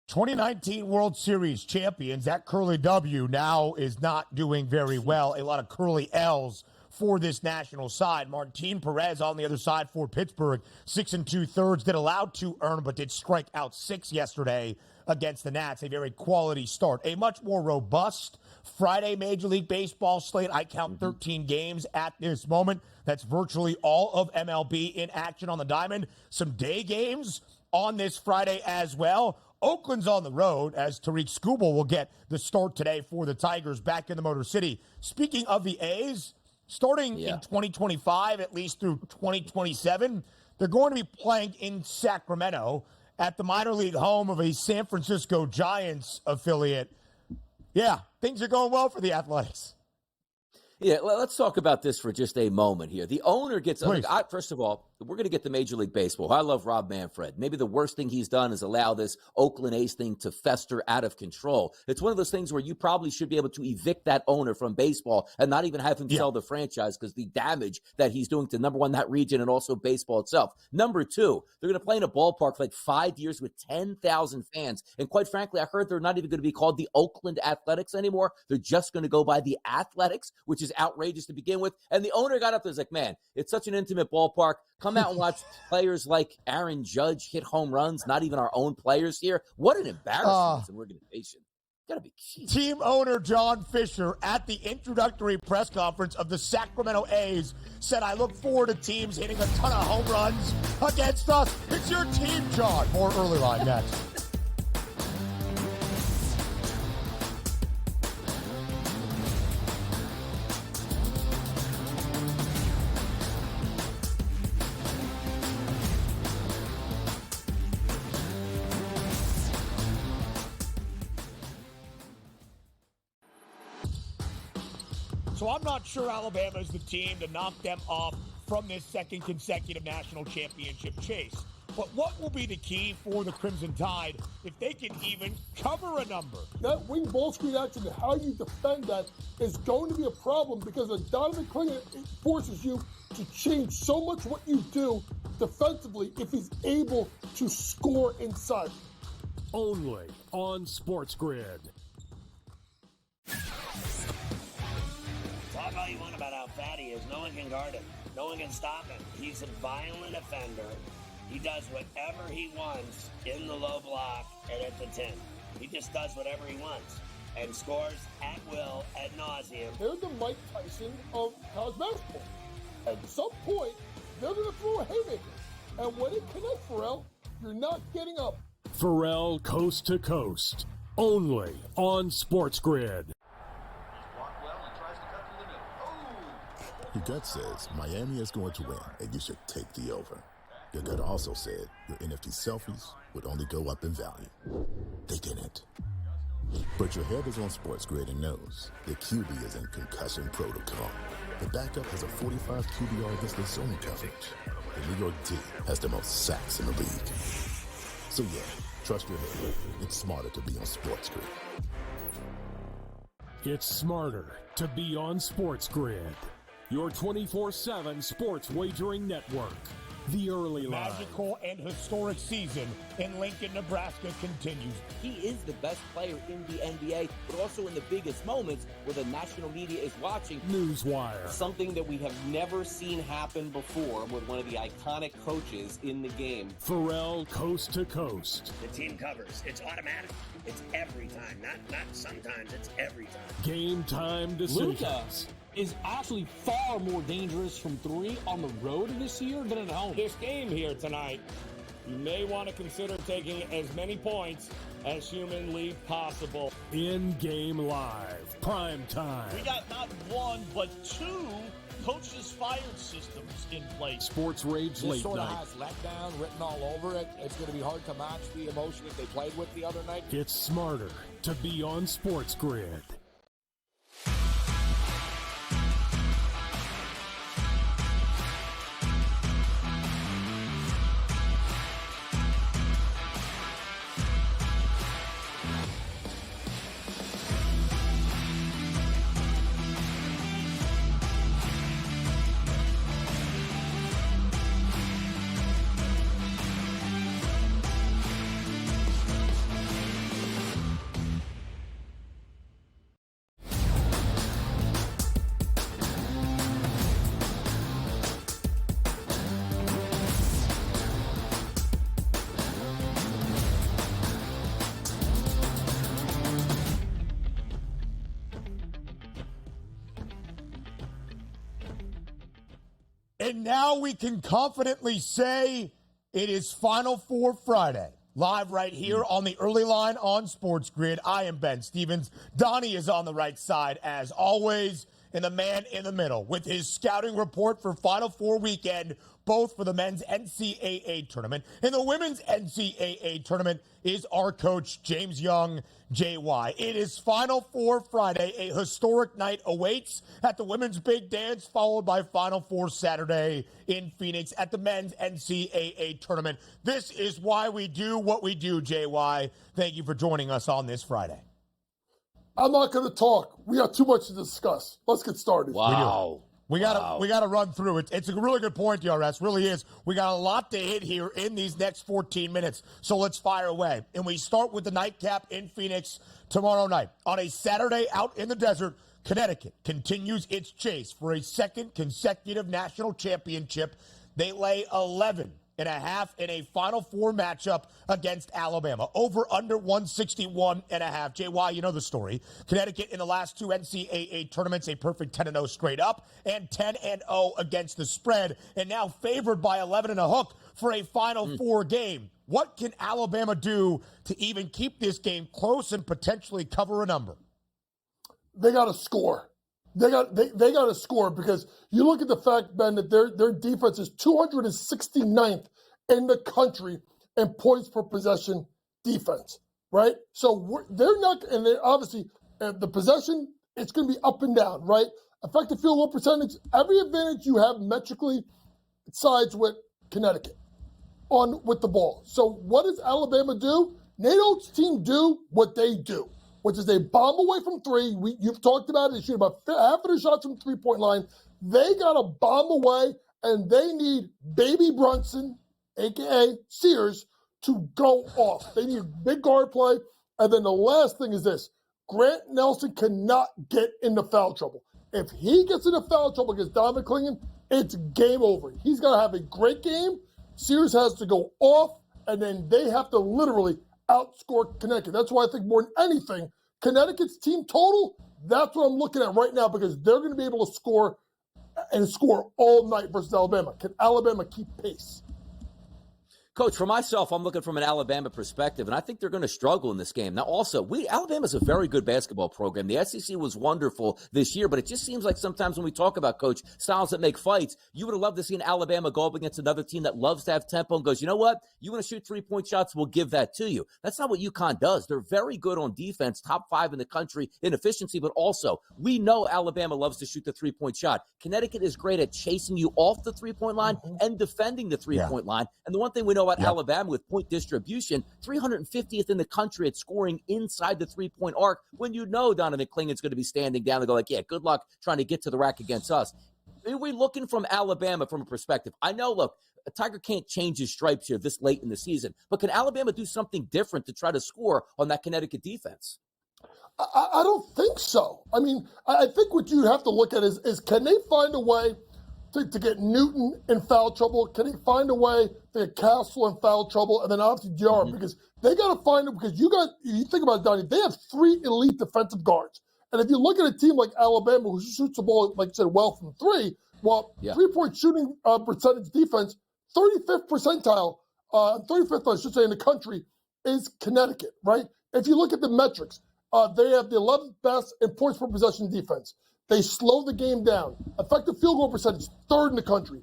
Speaker 1: 2019 World Series champions, that Curly W now is not doing very well. A lot of Curly L's for this national side. Martin Perez on the other side for Pittsburgh, 6 2/3, did allow 2 earned, but did strike out 6 yesterday against the Nats. A very quality start. A much more robust Friday Major League Baseball slate. I count 13 games at this moment. That's virtually all of MLB in action on the diamond. Some day games on this Friday as well. Oakland's on the road as Tariq Skubal will get the start today for the Tigers back in the Motor City. Speaking of the A's, starting in 2025, at least through 2027, they're going to be playing in Sacramento at the minor league home of a San Francisco Giants affiliate. Yeah, things are going well for the Athletics.
Speaker 2: Yeah, let's talk about this for just a moment here. The owner gets, first of all, we're going to get to Major League Baseball. I love Rob Manfred. Maybe the worst thing he's done is allow this Oakland A's thing to fester out of control. It's one of those things where you probably should be able to evict that owner from baseball and not even have him sell the franchise because the damage that he's doing to, number one, that region and also baseball itself. Number two, they're going to play in a ballpark for like 5 years with 10,000 fans. And quite frankly, I heard they're not even going to be called the Oakland Athletics anymore. They're just going to go by the Athletics, which is outrageous to begin with. And the owner got up there and was like, man, it's such an intimate ballpark. Come out and watch players like Aaron Judge hit home runs, not even our own players here. What an embarrassment as an organization. Gotta be cheap.
Speaker 1: Team owner John Fisher at the introductory press conference of the Sacramento A's said, I look forward to teams hitting a ton of home runs against us. It's your team, John. More early line next.
Speaker 10: So I'm not sure Alabama is the team to knock them off from this second consecutive national championship chase. But what will be the key for the Crimson Tide if they can even cover a number?
Speaker 3: That wing ball screen action and how you defend that is going to be a problem because a Donnie forces you to change so much what you do defensively if he's able to score inside.
Speaker 4: Only on SportsGrid.
Speaker 5: Talk all you want about how fat he is. No one can guard him. No one can stop him. He's a violent offender. He does whatever he wants in the low block and at the 10. He just does whatever he wants and scores at will, ad nauseum.
Speaker 3: They're the Mike Tyson of college basketball. At some point, they're going to throw a haymaker. And when it connects, Pharrell, you're not getting up.
Speaker 4: Pharrell Coast to Coast. Only on SportsGrid.
Speaker 6: Your gut says Miami is going to win, and you should take the over. Your gut also said your NFT selfies would only go up in value. They didn't. But your head is on SportsGrid and knows the QB is in concussion protocol. The backup has a 45 QBR against the zone coverage. The New York D has the most sacks in the league. So yeah, trust your head. It's smarter to be on SportsGrid.
Speaker 4: It's smarter to be on SportsGrid. Your 24/7 sports wagering network. The early line.
Speaker 10: Magical and historic season in Lincoln, Nebraska continues.
Speaker 7: He is the best player in the NBA, but also in the biggest moments where the national media is watching.
Speaker 4: Newswire.
Speaker 8: Something that we have never seen happen before with one of the iconic coaches in the game.
Speaker 4: Pharrell Coast to Coast.
Speaker 5: The team covers. It's automatic. It's every time. Not sometimes. It's every time.
Speaker 4: Game time decisions.
Speaker 9: Luka is actually far more dangerous from three on the road this year than at home.
Speaker 11: This game here tonight, you may want to consider taking as many points as humanly possible.
Speaker 4: In-game live. Prime time.
Speaker 11: We got not one, but two coaches fired systems in place.
Speaker 4: Sports Rage
Speaker 12: This
Speaker 4: Late
Speaker 12: sort of
Speaker 4: Night.
Speaker 12: has letdown written all over it. It's going to be hard to match the emotion that they played with the other night.
Speaker 4: It's smarter to be on SportsGrid.
Speaker 1: And now we can confidently say it is Final Four Friday. Live right here on the early line on SportsGrid. I am Ben Stevens. Donnie is on the right side as always, and the man in the middle with his scouting report for Final Four weekend, both for the men's NCAA tournament and the women's NCAA tournament, is our coach, James Young, JY. It is Final Four Friday. A historic night awaits at the women's big dance, followed by Final Four Saturday in Phoenix at the men's NCAA tournament. This is why we do what we do, JY. Thank you for joining us on this Friday.
Speaker 3: I'm not going to talk. We got too much to discuss. Let's get started.
Speaker 2: Wow.
Speaker 1: We gotta run through it. It's a really good point, DRS. Really is. We got a lot to hit here in these next 14 minutes. So let's fire away. And we start with the nightcap in Phoenix tomorrow night. On a Saturday out in the desert, Connecticut continues its chase for a second consecutive national championship. They lay 11.5 in a Final Four matchup against Alabama. Over under 161.5. JY, you know the story. Connecticut in the last two NCAA tournaments, a perfect 10-0 straight up and 10-0 against the spread, and now favored by 11 and a hook for a Final Four game. What can Alabama do to even keep this game close and potentially cover a number?
Speaker 3: They got to score. They got to score, because you look at the fact, Ben, that their defense is 269th in the country in points per possession defense, right? So they're not, and they're obviously the possession, it's going to be up and down, right? Effective field goal percentage, every advantage you have metrically sides with Connecticut with the ball. So what does Alabama do? Nate Oates' team do what they do, which is they bomb away from three. You've talked about it. They shoot about half of their shots from the three-point line. They got to bomb away, and they need Baby Brunson, a.k.a. Sears, to go off. They need a big guard play. And then the last thing is this. Grant Nelson cannot get into foul trouble. If he gets into foul trouble against Donnie McClingan, it's game over. He's got to have a great game. Sears has to go off, and then they have to literally outscore Connecticut. That's why I think more than anything, Connecticut's team total, that's what I'm looking at right now, because they're going to be able to score and score all night versus Alabama. Can Alabama keep pace?
Speaker 2: Coach, for myself, I'm looking from an Alabama perspective, and I think they're going to struggle in this game. Now, also, Alabama's a very good basketball program. The SEC was wonderful this year, but it just seems like sometimes when we talk about, Coach, styles that make fights, you would have loved to see an Alabama go up against another team that loves to have tempo and goes, you know what? You want to shoot three-point shots? We'll give that to you. That's not what UConn does. They're very good on defense, top 5 in the country in efficiency, but also we know Alabama loves to shoot the three-point shot. Connecticut is great at chasing you off the three-point line and defending the three-point line. And the one thing we know about Alabama with point distribution, 350th in the country at scoring inside the three-point arc, when you know Donnie McClingan's going to be standing down and go like, yeah, good luck trying to get to the rack against us. Are we looking from Alabama from a perspective? I know, look, a Tiger can't change his stripes here this late in the season, but can Alabama do something different to try to score on that Connecticut defense?
Speaker 3: I don't think so. I mean, I think what you have to look at is can they find a way to get Newton in foul trouble? Can he find a way to get Castle in foul trouble? And then obviously DR, because they got to find it, because you think about it, Donnie, they have 3 elite defensive guards. And if you look at a team like Alabama, who shoots the ball, like you said, well from 3, three-point shooting percentage defense, 35th percentile, 35th, I should say, in the country is Connecticut, right? If you look at the metrics, they have the 11th best in points per possession defense. They slow the game down. Effective field goal percentage, 3rd in the country.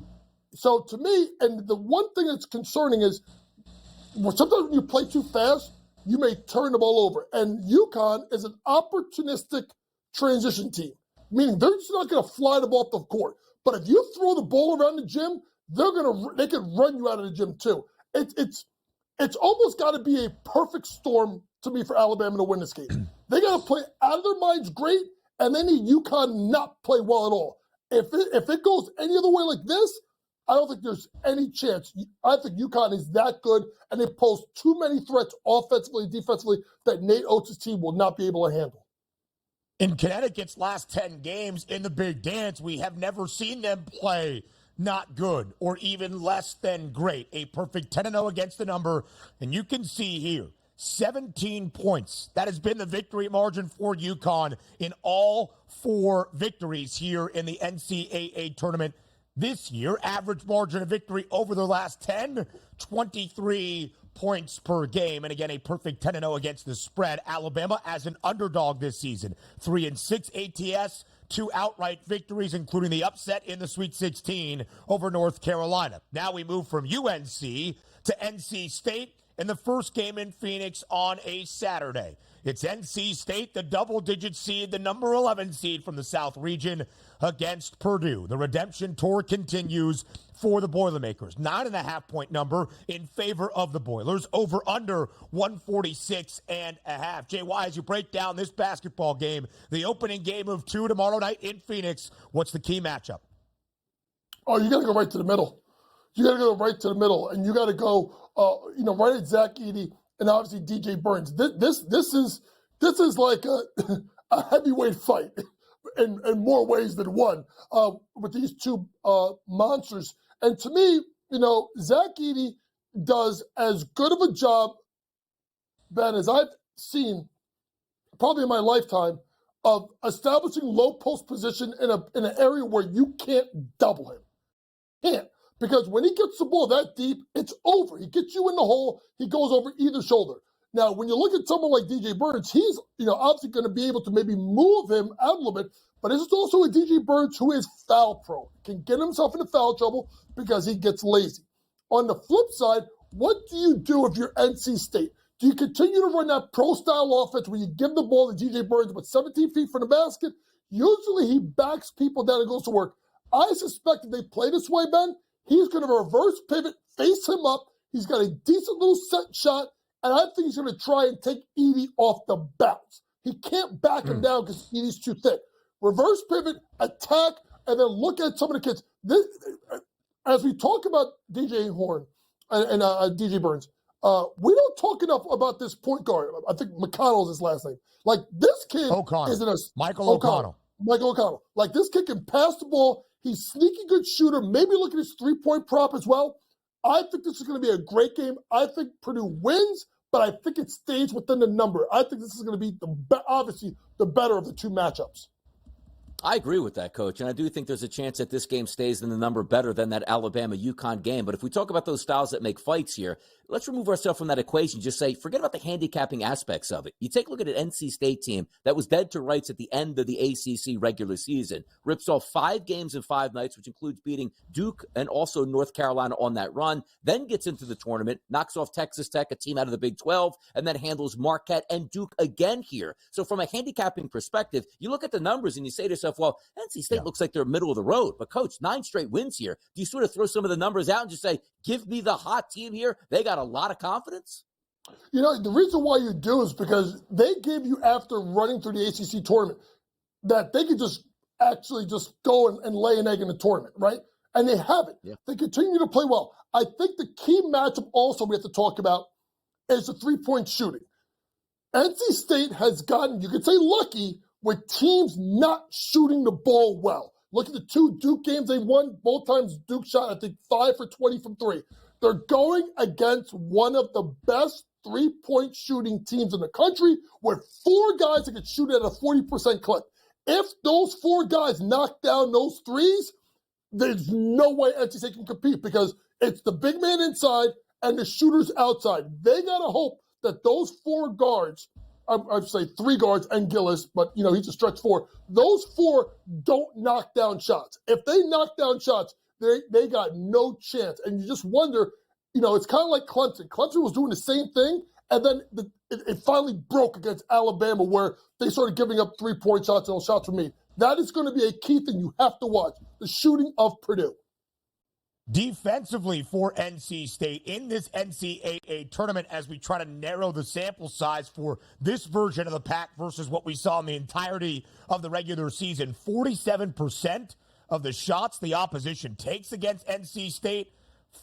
Speaker 3: So to me, and the one thing that's concerning is sometimes when you play too fast, you may turn the ball over. And UConn is an opportunistic transition team, meaning they're just not going to fly the ball up the court. But if you throw the ball around the gym, they can run you out of the gym too. It's almost got to be a perfect storm to me for Alabama to win this game. They got to play out of their minds great, and they need UConn not play well at all. If it goes any other way like this, I don't think there's any chance. I think UConn is that good, and they pose too many threats offensively and defensively that Nate Oates' team will not be able to handle.
Speaker 1: In Connecticut's last 10 games in the Big Dance, we have never seen them play not good or even less than great. A perfect 10-0 against the number, and you can see here, 17 points. That has been the victory margin for UConn in all 4 victories here in the NCAA tournament this year. Average margin of victory over their last 10, 23 points per game. And again, a perfect 10-0 against the spread. Alabama as an underdog this season. 3-6 ATS, 2 outright victories, including the upset in the Sweet 16 over North Carolina. Now we move from UNC to NC State in the first game in Phoenix on a Saturday. It's NC State, the double-digit seed, the number 11 seed from the South region, against Purdue. The redemption tour continues for the Boilermakers. 9.5-point number in favor of the Boilers, over under 146.5. JY, as you break down this basketball game, the opening game of 2 tomorrow night in Phoenix, what's the key matchup?
Speaker 3: Oh, you got to go right to the middle. You got to go right to the middle, and you got to go, right at Zach Edey and obviously DJ Burns. This is like a heavyweight fight in more ways than one with these two monsters. And to me, Zach Edey does as good of a job, Ben, as I've seen probably in my lifetime of establishing low post position in an area where you can't double him. Can't. Because when he gets the ball that deep, it's over. He gets you in the hole. He goes over either shoulder. Now, when you look at someone like DJ Burns, he's obviously going to be able to maybe move him out a little bit. But this is also a DJ Burns who is foul prone, can get himself into foul trouble because he gets lazy. On the flip side, what do you do if you're NC State? Do you continue to run that pro-style offense where you give the ball to DJ Burns with 17 feet from the basket? Usually he backs people down and goes to work. I suspect if they play this way, Ben, he's going to reverse pivot, face him up. He's got a decent little set shot, and I think he's going to try and take Edey off the bounce. He can't back him down because Edey's too thick. Reverse pivot, attack, and then look at some of the kids. As we talk about DJ Horn and DJ Burns, we don't talk enough about this point guard. I think McConnell's his last name. Like, this kid is
Speaker 1: Michael O'Connell.
Speaker 3: Michael O'Connell. Like, this kid can pass the ball. He's sneaky good shooter. Maybe look at his three-point prop as well. I think this is going to be a great game. I think Purdue wins, but I think it stays within the number. I think this is going to be obviously the better of the two matchups.
Speaker 2: I agree with that, Coach, and I do think there's a chance that this game stays in the number better than that Alabama-UConn game. But if we talk about those styles that make fights here, let's remove ourselves from that equation. Just say, forget about the handicapping aspects of it. You take a look at an NC State team that was dead to rights at the end of the ACC regular season, rips off 5 games in 5 nights, which includes beating Duke and also North Carolina on that run, then gets into the tournament, knocks off Texas Tech, a team out of the Big 12, and then handles Marquette and Duke again here. So from a handicapping perspective, you look at the numbers and you say to yourself, well, NC State looks like they're middle of the road. But, Coach, 9 straight wins here. Do you sort of throw some of the numbers out and just say, give me the hot team here? They got a lot of confidence?
Speaker 3: The reason why you do is because they gave you, after running through the ACC tournament, that they could just actually just go and lay an egg in the tournament, right? And they haven't. Yeah. They continue to play well. I think the key matchup also we have to talk about is the three-point shooting. NC State has gotten, you could say, lucky with teams not shooting the ball well. Look at the 2 Duke games they won. Both times Duke shot, I think, 5 for 20 from 3. They're going against one of the best three-point shooting teams in the country with 4 guys that can shoot at a 40% clip. If those 4 guys knock down those threes, there's no way NC State can compete because it's the big man inside and the shooters outside. They got to hope that those 4 guards, I'd say 3 guards and Gillis, but, he's a stretch 4. Those 4 don't knock down shots. If they knock down shots, they got no chance. And you just wonder, it's kind of like Clemson. Clemson was doing the same thing, and then it finally broke against Alabama where they started giving up 3-point shots and shots from me. That is going to be a key thing you have to watch, the shooting of Purdue.
Speaker 1: Defensively for NC State in this NCAA tournament, as we try to narrow the sample size for this version of the pack versus what we saw in the entirety of the regular season, 47% of the shots the opposition takes against NC State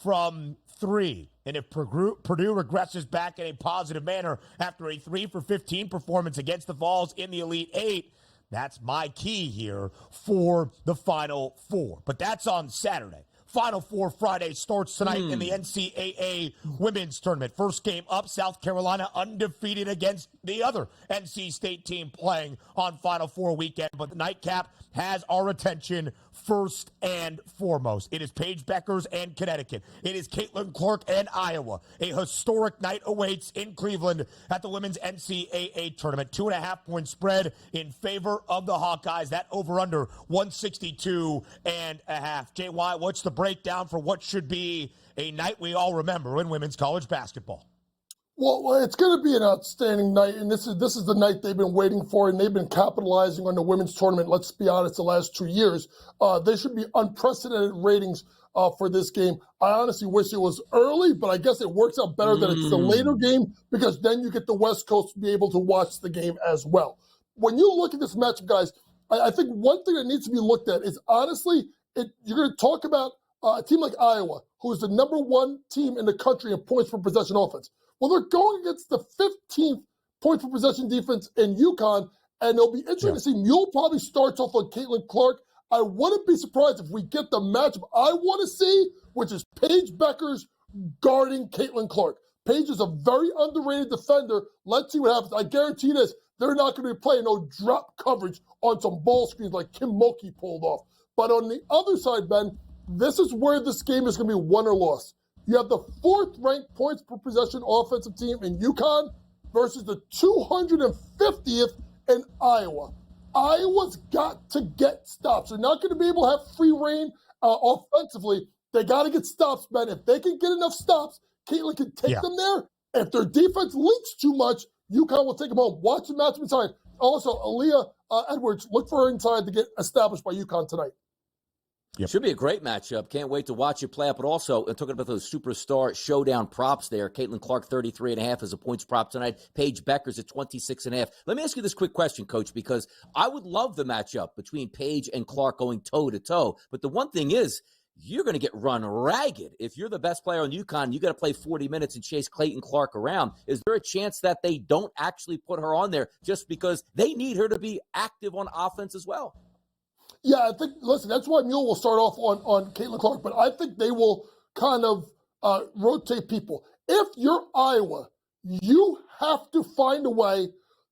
Speaker 1: from 3. And if Purdue regresses back in a positive manner after a 3 for 15 performance against the Vols in the Elite 8, that's my key here for the Final Four. But that's on Saturday. Final Four Friday starts tonight in the NCAA Women's Tournament. First game up, South Carolina undefeated against the other NC State team playing on Final Four weekend. But the nightcap has our attention first and foremost. It is Paige Beckers and Connecticut. It is Caitlin Clark and Iowa. A historic night awaits in Cleveland at the Women's NCAA Tournament. 2.5-point spread in favor of the Hawkeyes. That over-under 162.5. JY, what's the breakdown for what should be a night we all remember in women's college basketball?
Speaker 3: Well, it's going to be an outstanding night, and this is the night they've been waiting for, and they've been capitalizing on the women's tournament, let's be honest, the last 2 years. They should be unprecedented ratings for this game. I honestly wish it was early, but I guess it works out better that it's the later game, because then you get the West Coast to be able to watch the game as well. When you look at this matchup, guys, I think one thing that needs to be looked at is, honestly, you're going to talk about a team like Iowa, who is the number one team in the country in points per possession offense. Well, they're going against the 15th point per possession defense in UConn, and it'll be interesting to see. Mule probably starts off on Caitlin Clark. I wouldn't be surprised if we get the matchup I want to see, which is Paige Beckers guarding Caitlin Clark. Paige is a very underrated defender. Let's see what happens. I guarantee this, they're not going to be playing no drop coverage on some ball screens like Kim Mulkey pulled off. But on the other side, Ben, this is where this game is going to be won or lost. You have the 4th-ranked points per possession offensive team in UConn versus the 250th in Iowa. Iowa's got to get stops. They're not going to be able to have free reign offensively. They got to get stops, man. If they can get enough stops, Caitlin can take them there. If their defense leaks too much, UConn will take them home. Watch the matchup inside. Also, Aaliyah Edwards, look for her inside to get established by UConn tonight.
Speaker 2: Should be a great matchup. Can't wait to watch it play out. But also, talking about those superstar showdown props there, Caitlin Clark, 33.5 as a points prop tonight. Paige Beckers at 26.5. Let me ask you this quick question, Coach, because I would love the matchup between Paige and Clark going toe-to-toe. But the one thing is, you're going to get run ragged. If you're the best player on UConn, you got to play 40 minutes and chase Caitlin Clark around. Is there a chance that they don't actually put her on there just because they need her to be active on offense as well?
Speaker 3: Yeah, I think, listen, that's why Mule will start off on Caitlin Clark, but I think they will kind of rotate people. If you're Iowa, you have to find a way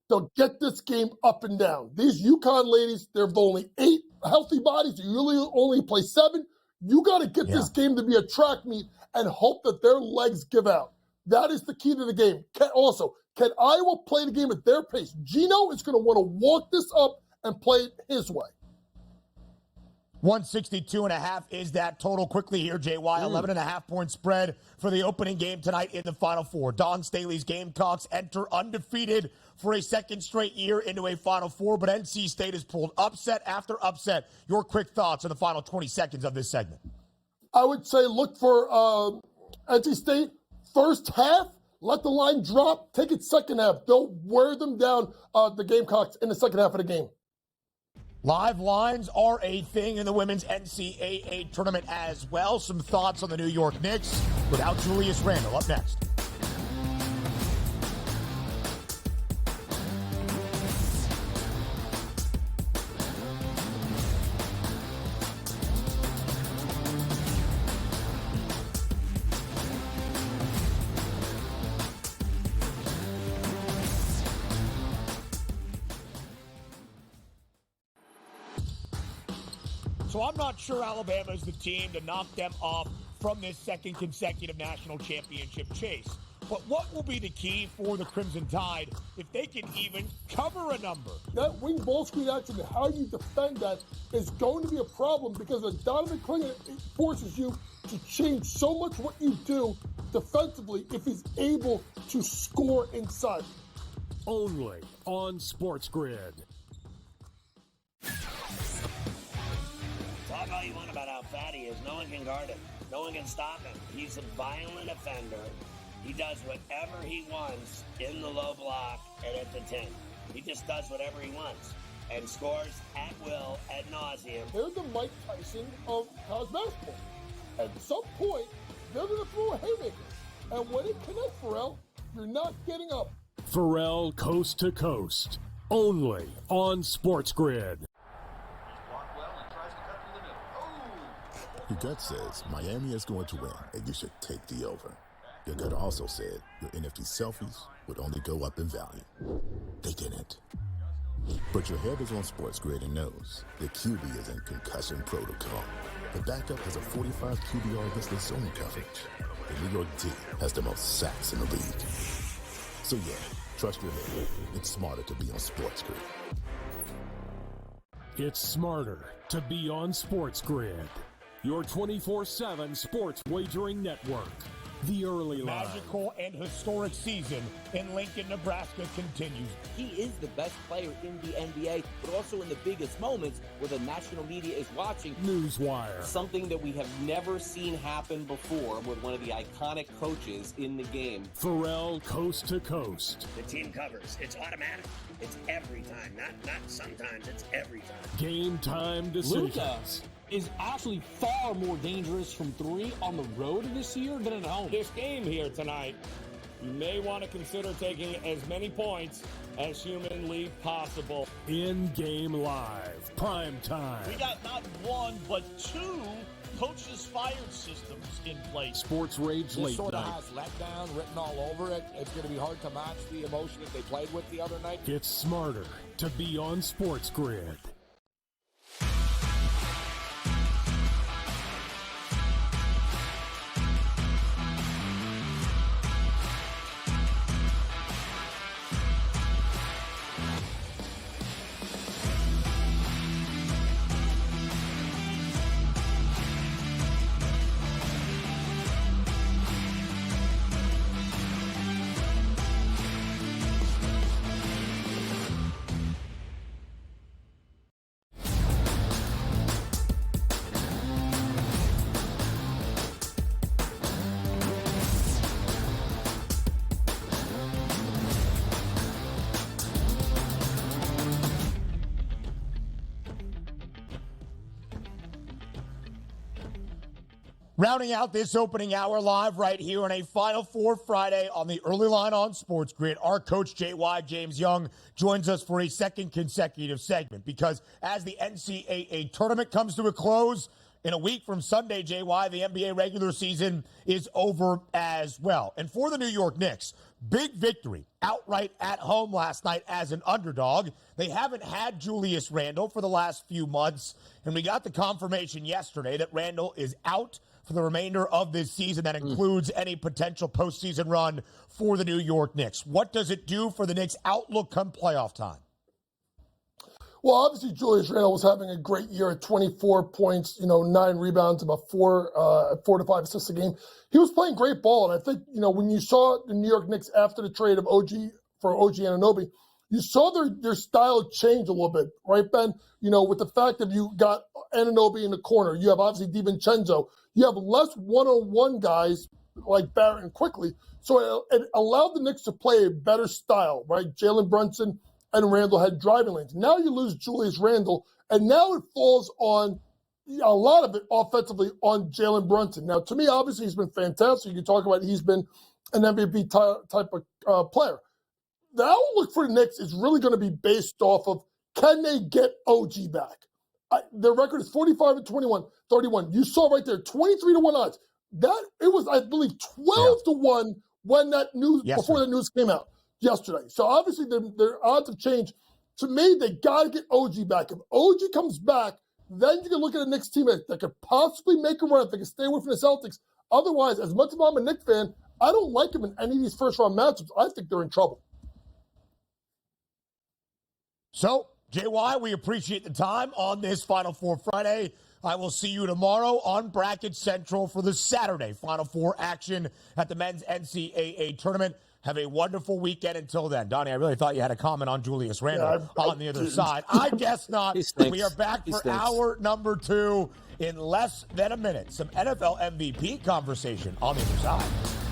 Speaker 3: to get this game up and down. These UConn ladies, there are only 8 healthy bodies. You really only play 7. You got to get this game to be a track meet and hope that their legs give out. That is the key to the game. Can Iowa play the game at their pace? Gino is going to want to walk this up and play it his way.
Speaker 1: 162.5 is that total. Quickly here, JY, 11.5-point spread for the opening game tonight in the Final Four. Dawn Staley's Gamecocks enter undefeated for a second straight year into a Final Four, but NC State has pulled upset after upset. Your quick thoughts in the final 20 seconds of this segment.
Speaker 3: I would say look for NC State first half. Let the line drop. Take it second half. They'll wear them down, the Gamecocks, in the second half of the game.
Speaker 1: Live lines are a thing in the women's NCAA tournament as well. Some thoughts on the New York Knicks without Julius Randle up next.
Speaker 10: So I'm not sure Alabama is the team to knock them off from this second consecutive national championship chase. But what will be the key for the Crimson Tide if they can even cover a number?
Speaker 3: That wing ball screen action, how you defend that is going to be a problem, because the Donovan Clingan forces you to change so much what you do defensively if he's able to score inside.
Speaker 4: Only on SportsGrid.
Speaker 5: Talk all you want about how fat he is. No one can guard him. No one can stop him. He's a violent offender. He does whatever he wants in the low block and at the 10. He just does whatever he wants and scores at will, ad nauseum.
Speaker 3: They're the Mike Tyson of college basketball. At some point, they're going to throw a haymaker. And when it connects, Pharrell, you're not getting up.
Speaker 4: Pharrell Coast to Coast. Only on SportsGrid.
Speaker 6: Your gut says Miami is going to win, and you should take the over. Your gut also said your NFT selfies would only go up in value. They didn't. But your head is on SportsGrid and knows the QB is in concussion protocol. The backup has a 45 QBR against the zone coverage. The New York D has the most sacks in the league. So yeah, trust your head. It's smarter to be on SportsGrid.
Speaker 4: It's smarter to be on SportsGrid, your 24/7 sports wagering network. The early line.
Speaker 10: Magical and historic season in Lincoln, Nebraska continues.
Speaker 7: He is the best player in the NBA, but also in the biggest moments where the national media is watching.
Speaker 4: Newswire.
Speaker 8: Something that we have never seen happen before with one of the iconic coaches in the game.
Speaker 4: Pharrell, coast to coast.
Speaker 5: The team covers. It's automatic. It's every time. Not sometimes. It's every time.
Speaker 4: Game time decisions.
Speaker 9: Luka is actually far more dangerous from three on the road this year than at home.
Speaker 11: This game here tonight, you may want to consider taking as many points as humanly possible.
Speaker 4: In-game live, prime time.
Speaker 10: We got not one, but two coaches fired systems in place.
Speaker 4: Sports Rage
Speaker 12: This
Speaker 4: late
Speaker 12: sort of
Speaker 4: night.
Speaker 12: has letdown written all over it. It's going to be hard to match the emotion that they played with the other night.
Speaker 4: It's smarter to be on SportsGrid.
Speaker 1: Rounding out this opening hour live right here on a Final Four Friday on the early line on SportsGrid, our coach JY James Young joins us for a second consecutive segment because as the NCAA tournament comes to a close in a week from Sunday, JY, the NBA regular season is over as well. And for the New York Knicks, big victory outright at home last night as an underdog. They haven't had Julius Randle for the last few months, and we got the confirmation yesterday that Randle is out for the remainder of this season. That includes any potential postseason run for the New York Knicks. What does it do for the Knicks' outlook come playoff time?
Speaker 3: Well, obviously, Julius Randle was having a great year at 24 points, 9 rebounds, about 4 to 5 assists a game. He was playing great ball. And I think, when you saw the New York Knicks after the trade of OG Anunoby, you saw their style change a little bit, right, Ben? With the fact that you got Anunoby in the corner, you have obviously DiVincenzo, you have less one-on-one guys like Barrett and Quickly. So it allowed the Knicks to play a better style, right? Jalen Brunson and Randle had driving lanes. Now you lose Julius Randle, and now it falls on a lot of it offensively on Jalen Brunson. Now, to me, obviously, he's been fantastic. You can talk about he's been an MVP type of player. The outlook for the Knicks is really going to be based off of can they get OG back? Their record is 45 and 31. You saw right there, 23-1 odds. It was, I believe, 12-1 when that news before the news came out yesterday. So obviously their odds have changed. To me, they got to get OG back. If OG comes back, then you can look at a Knicks team that could possibly make a run if they can stay away from the Celtics. Otherwise, as much as I'm a Knicks fan, I don't like them in any of these first-round matchups. I think they're in trouble.
Speaker 1: So, JY, we appreciate the time on this Final Four Friday. I will see you tomorrow on Bracket Central for the Saturday Final Four action at the men's NCAA tournament. Have a wonderful weekend until then. Donnie, I really thought you had a comment on Julius Randle on the other side. I guess not. We are back for hour number 2 in less than a minute. Some NFL MVP conversation on the other side.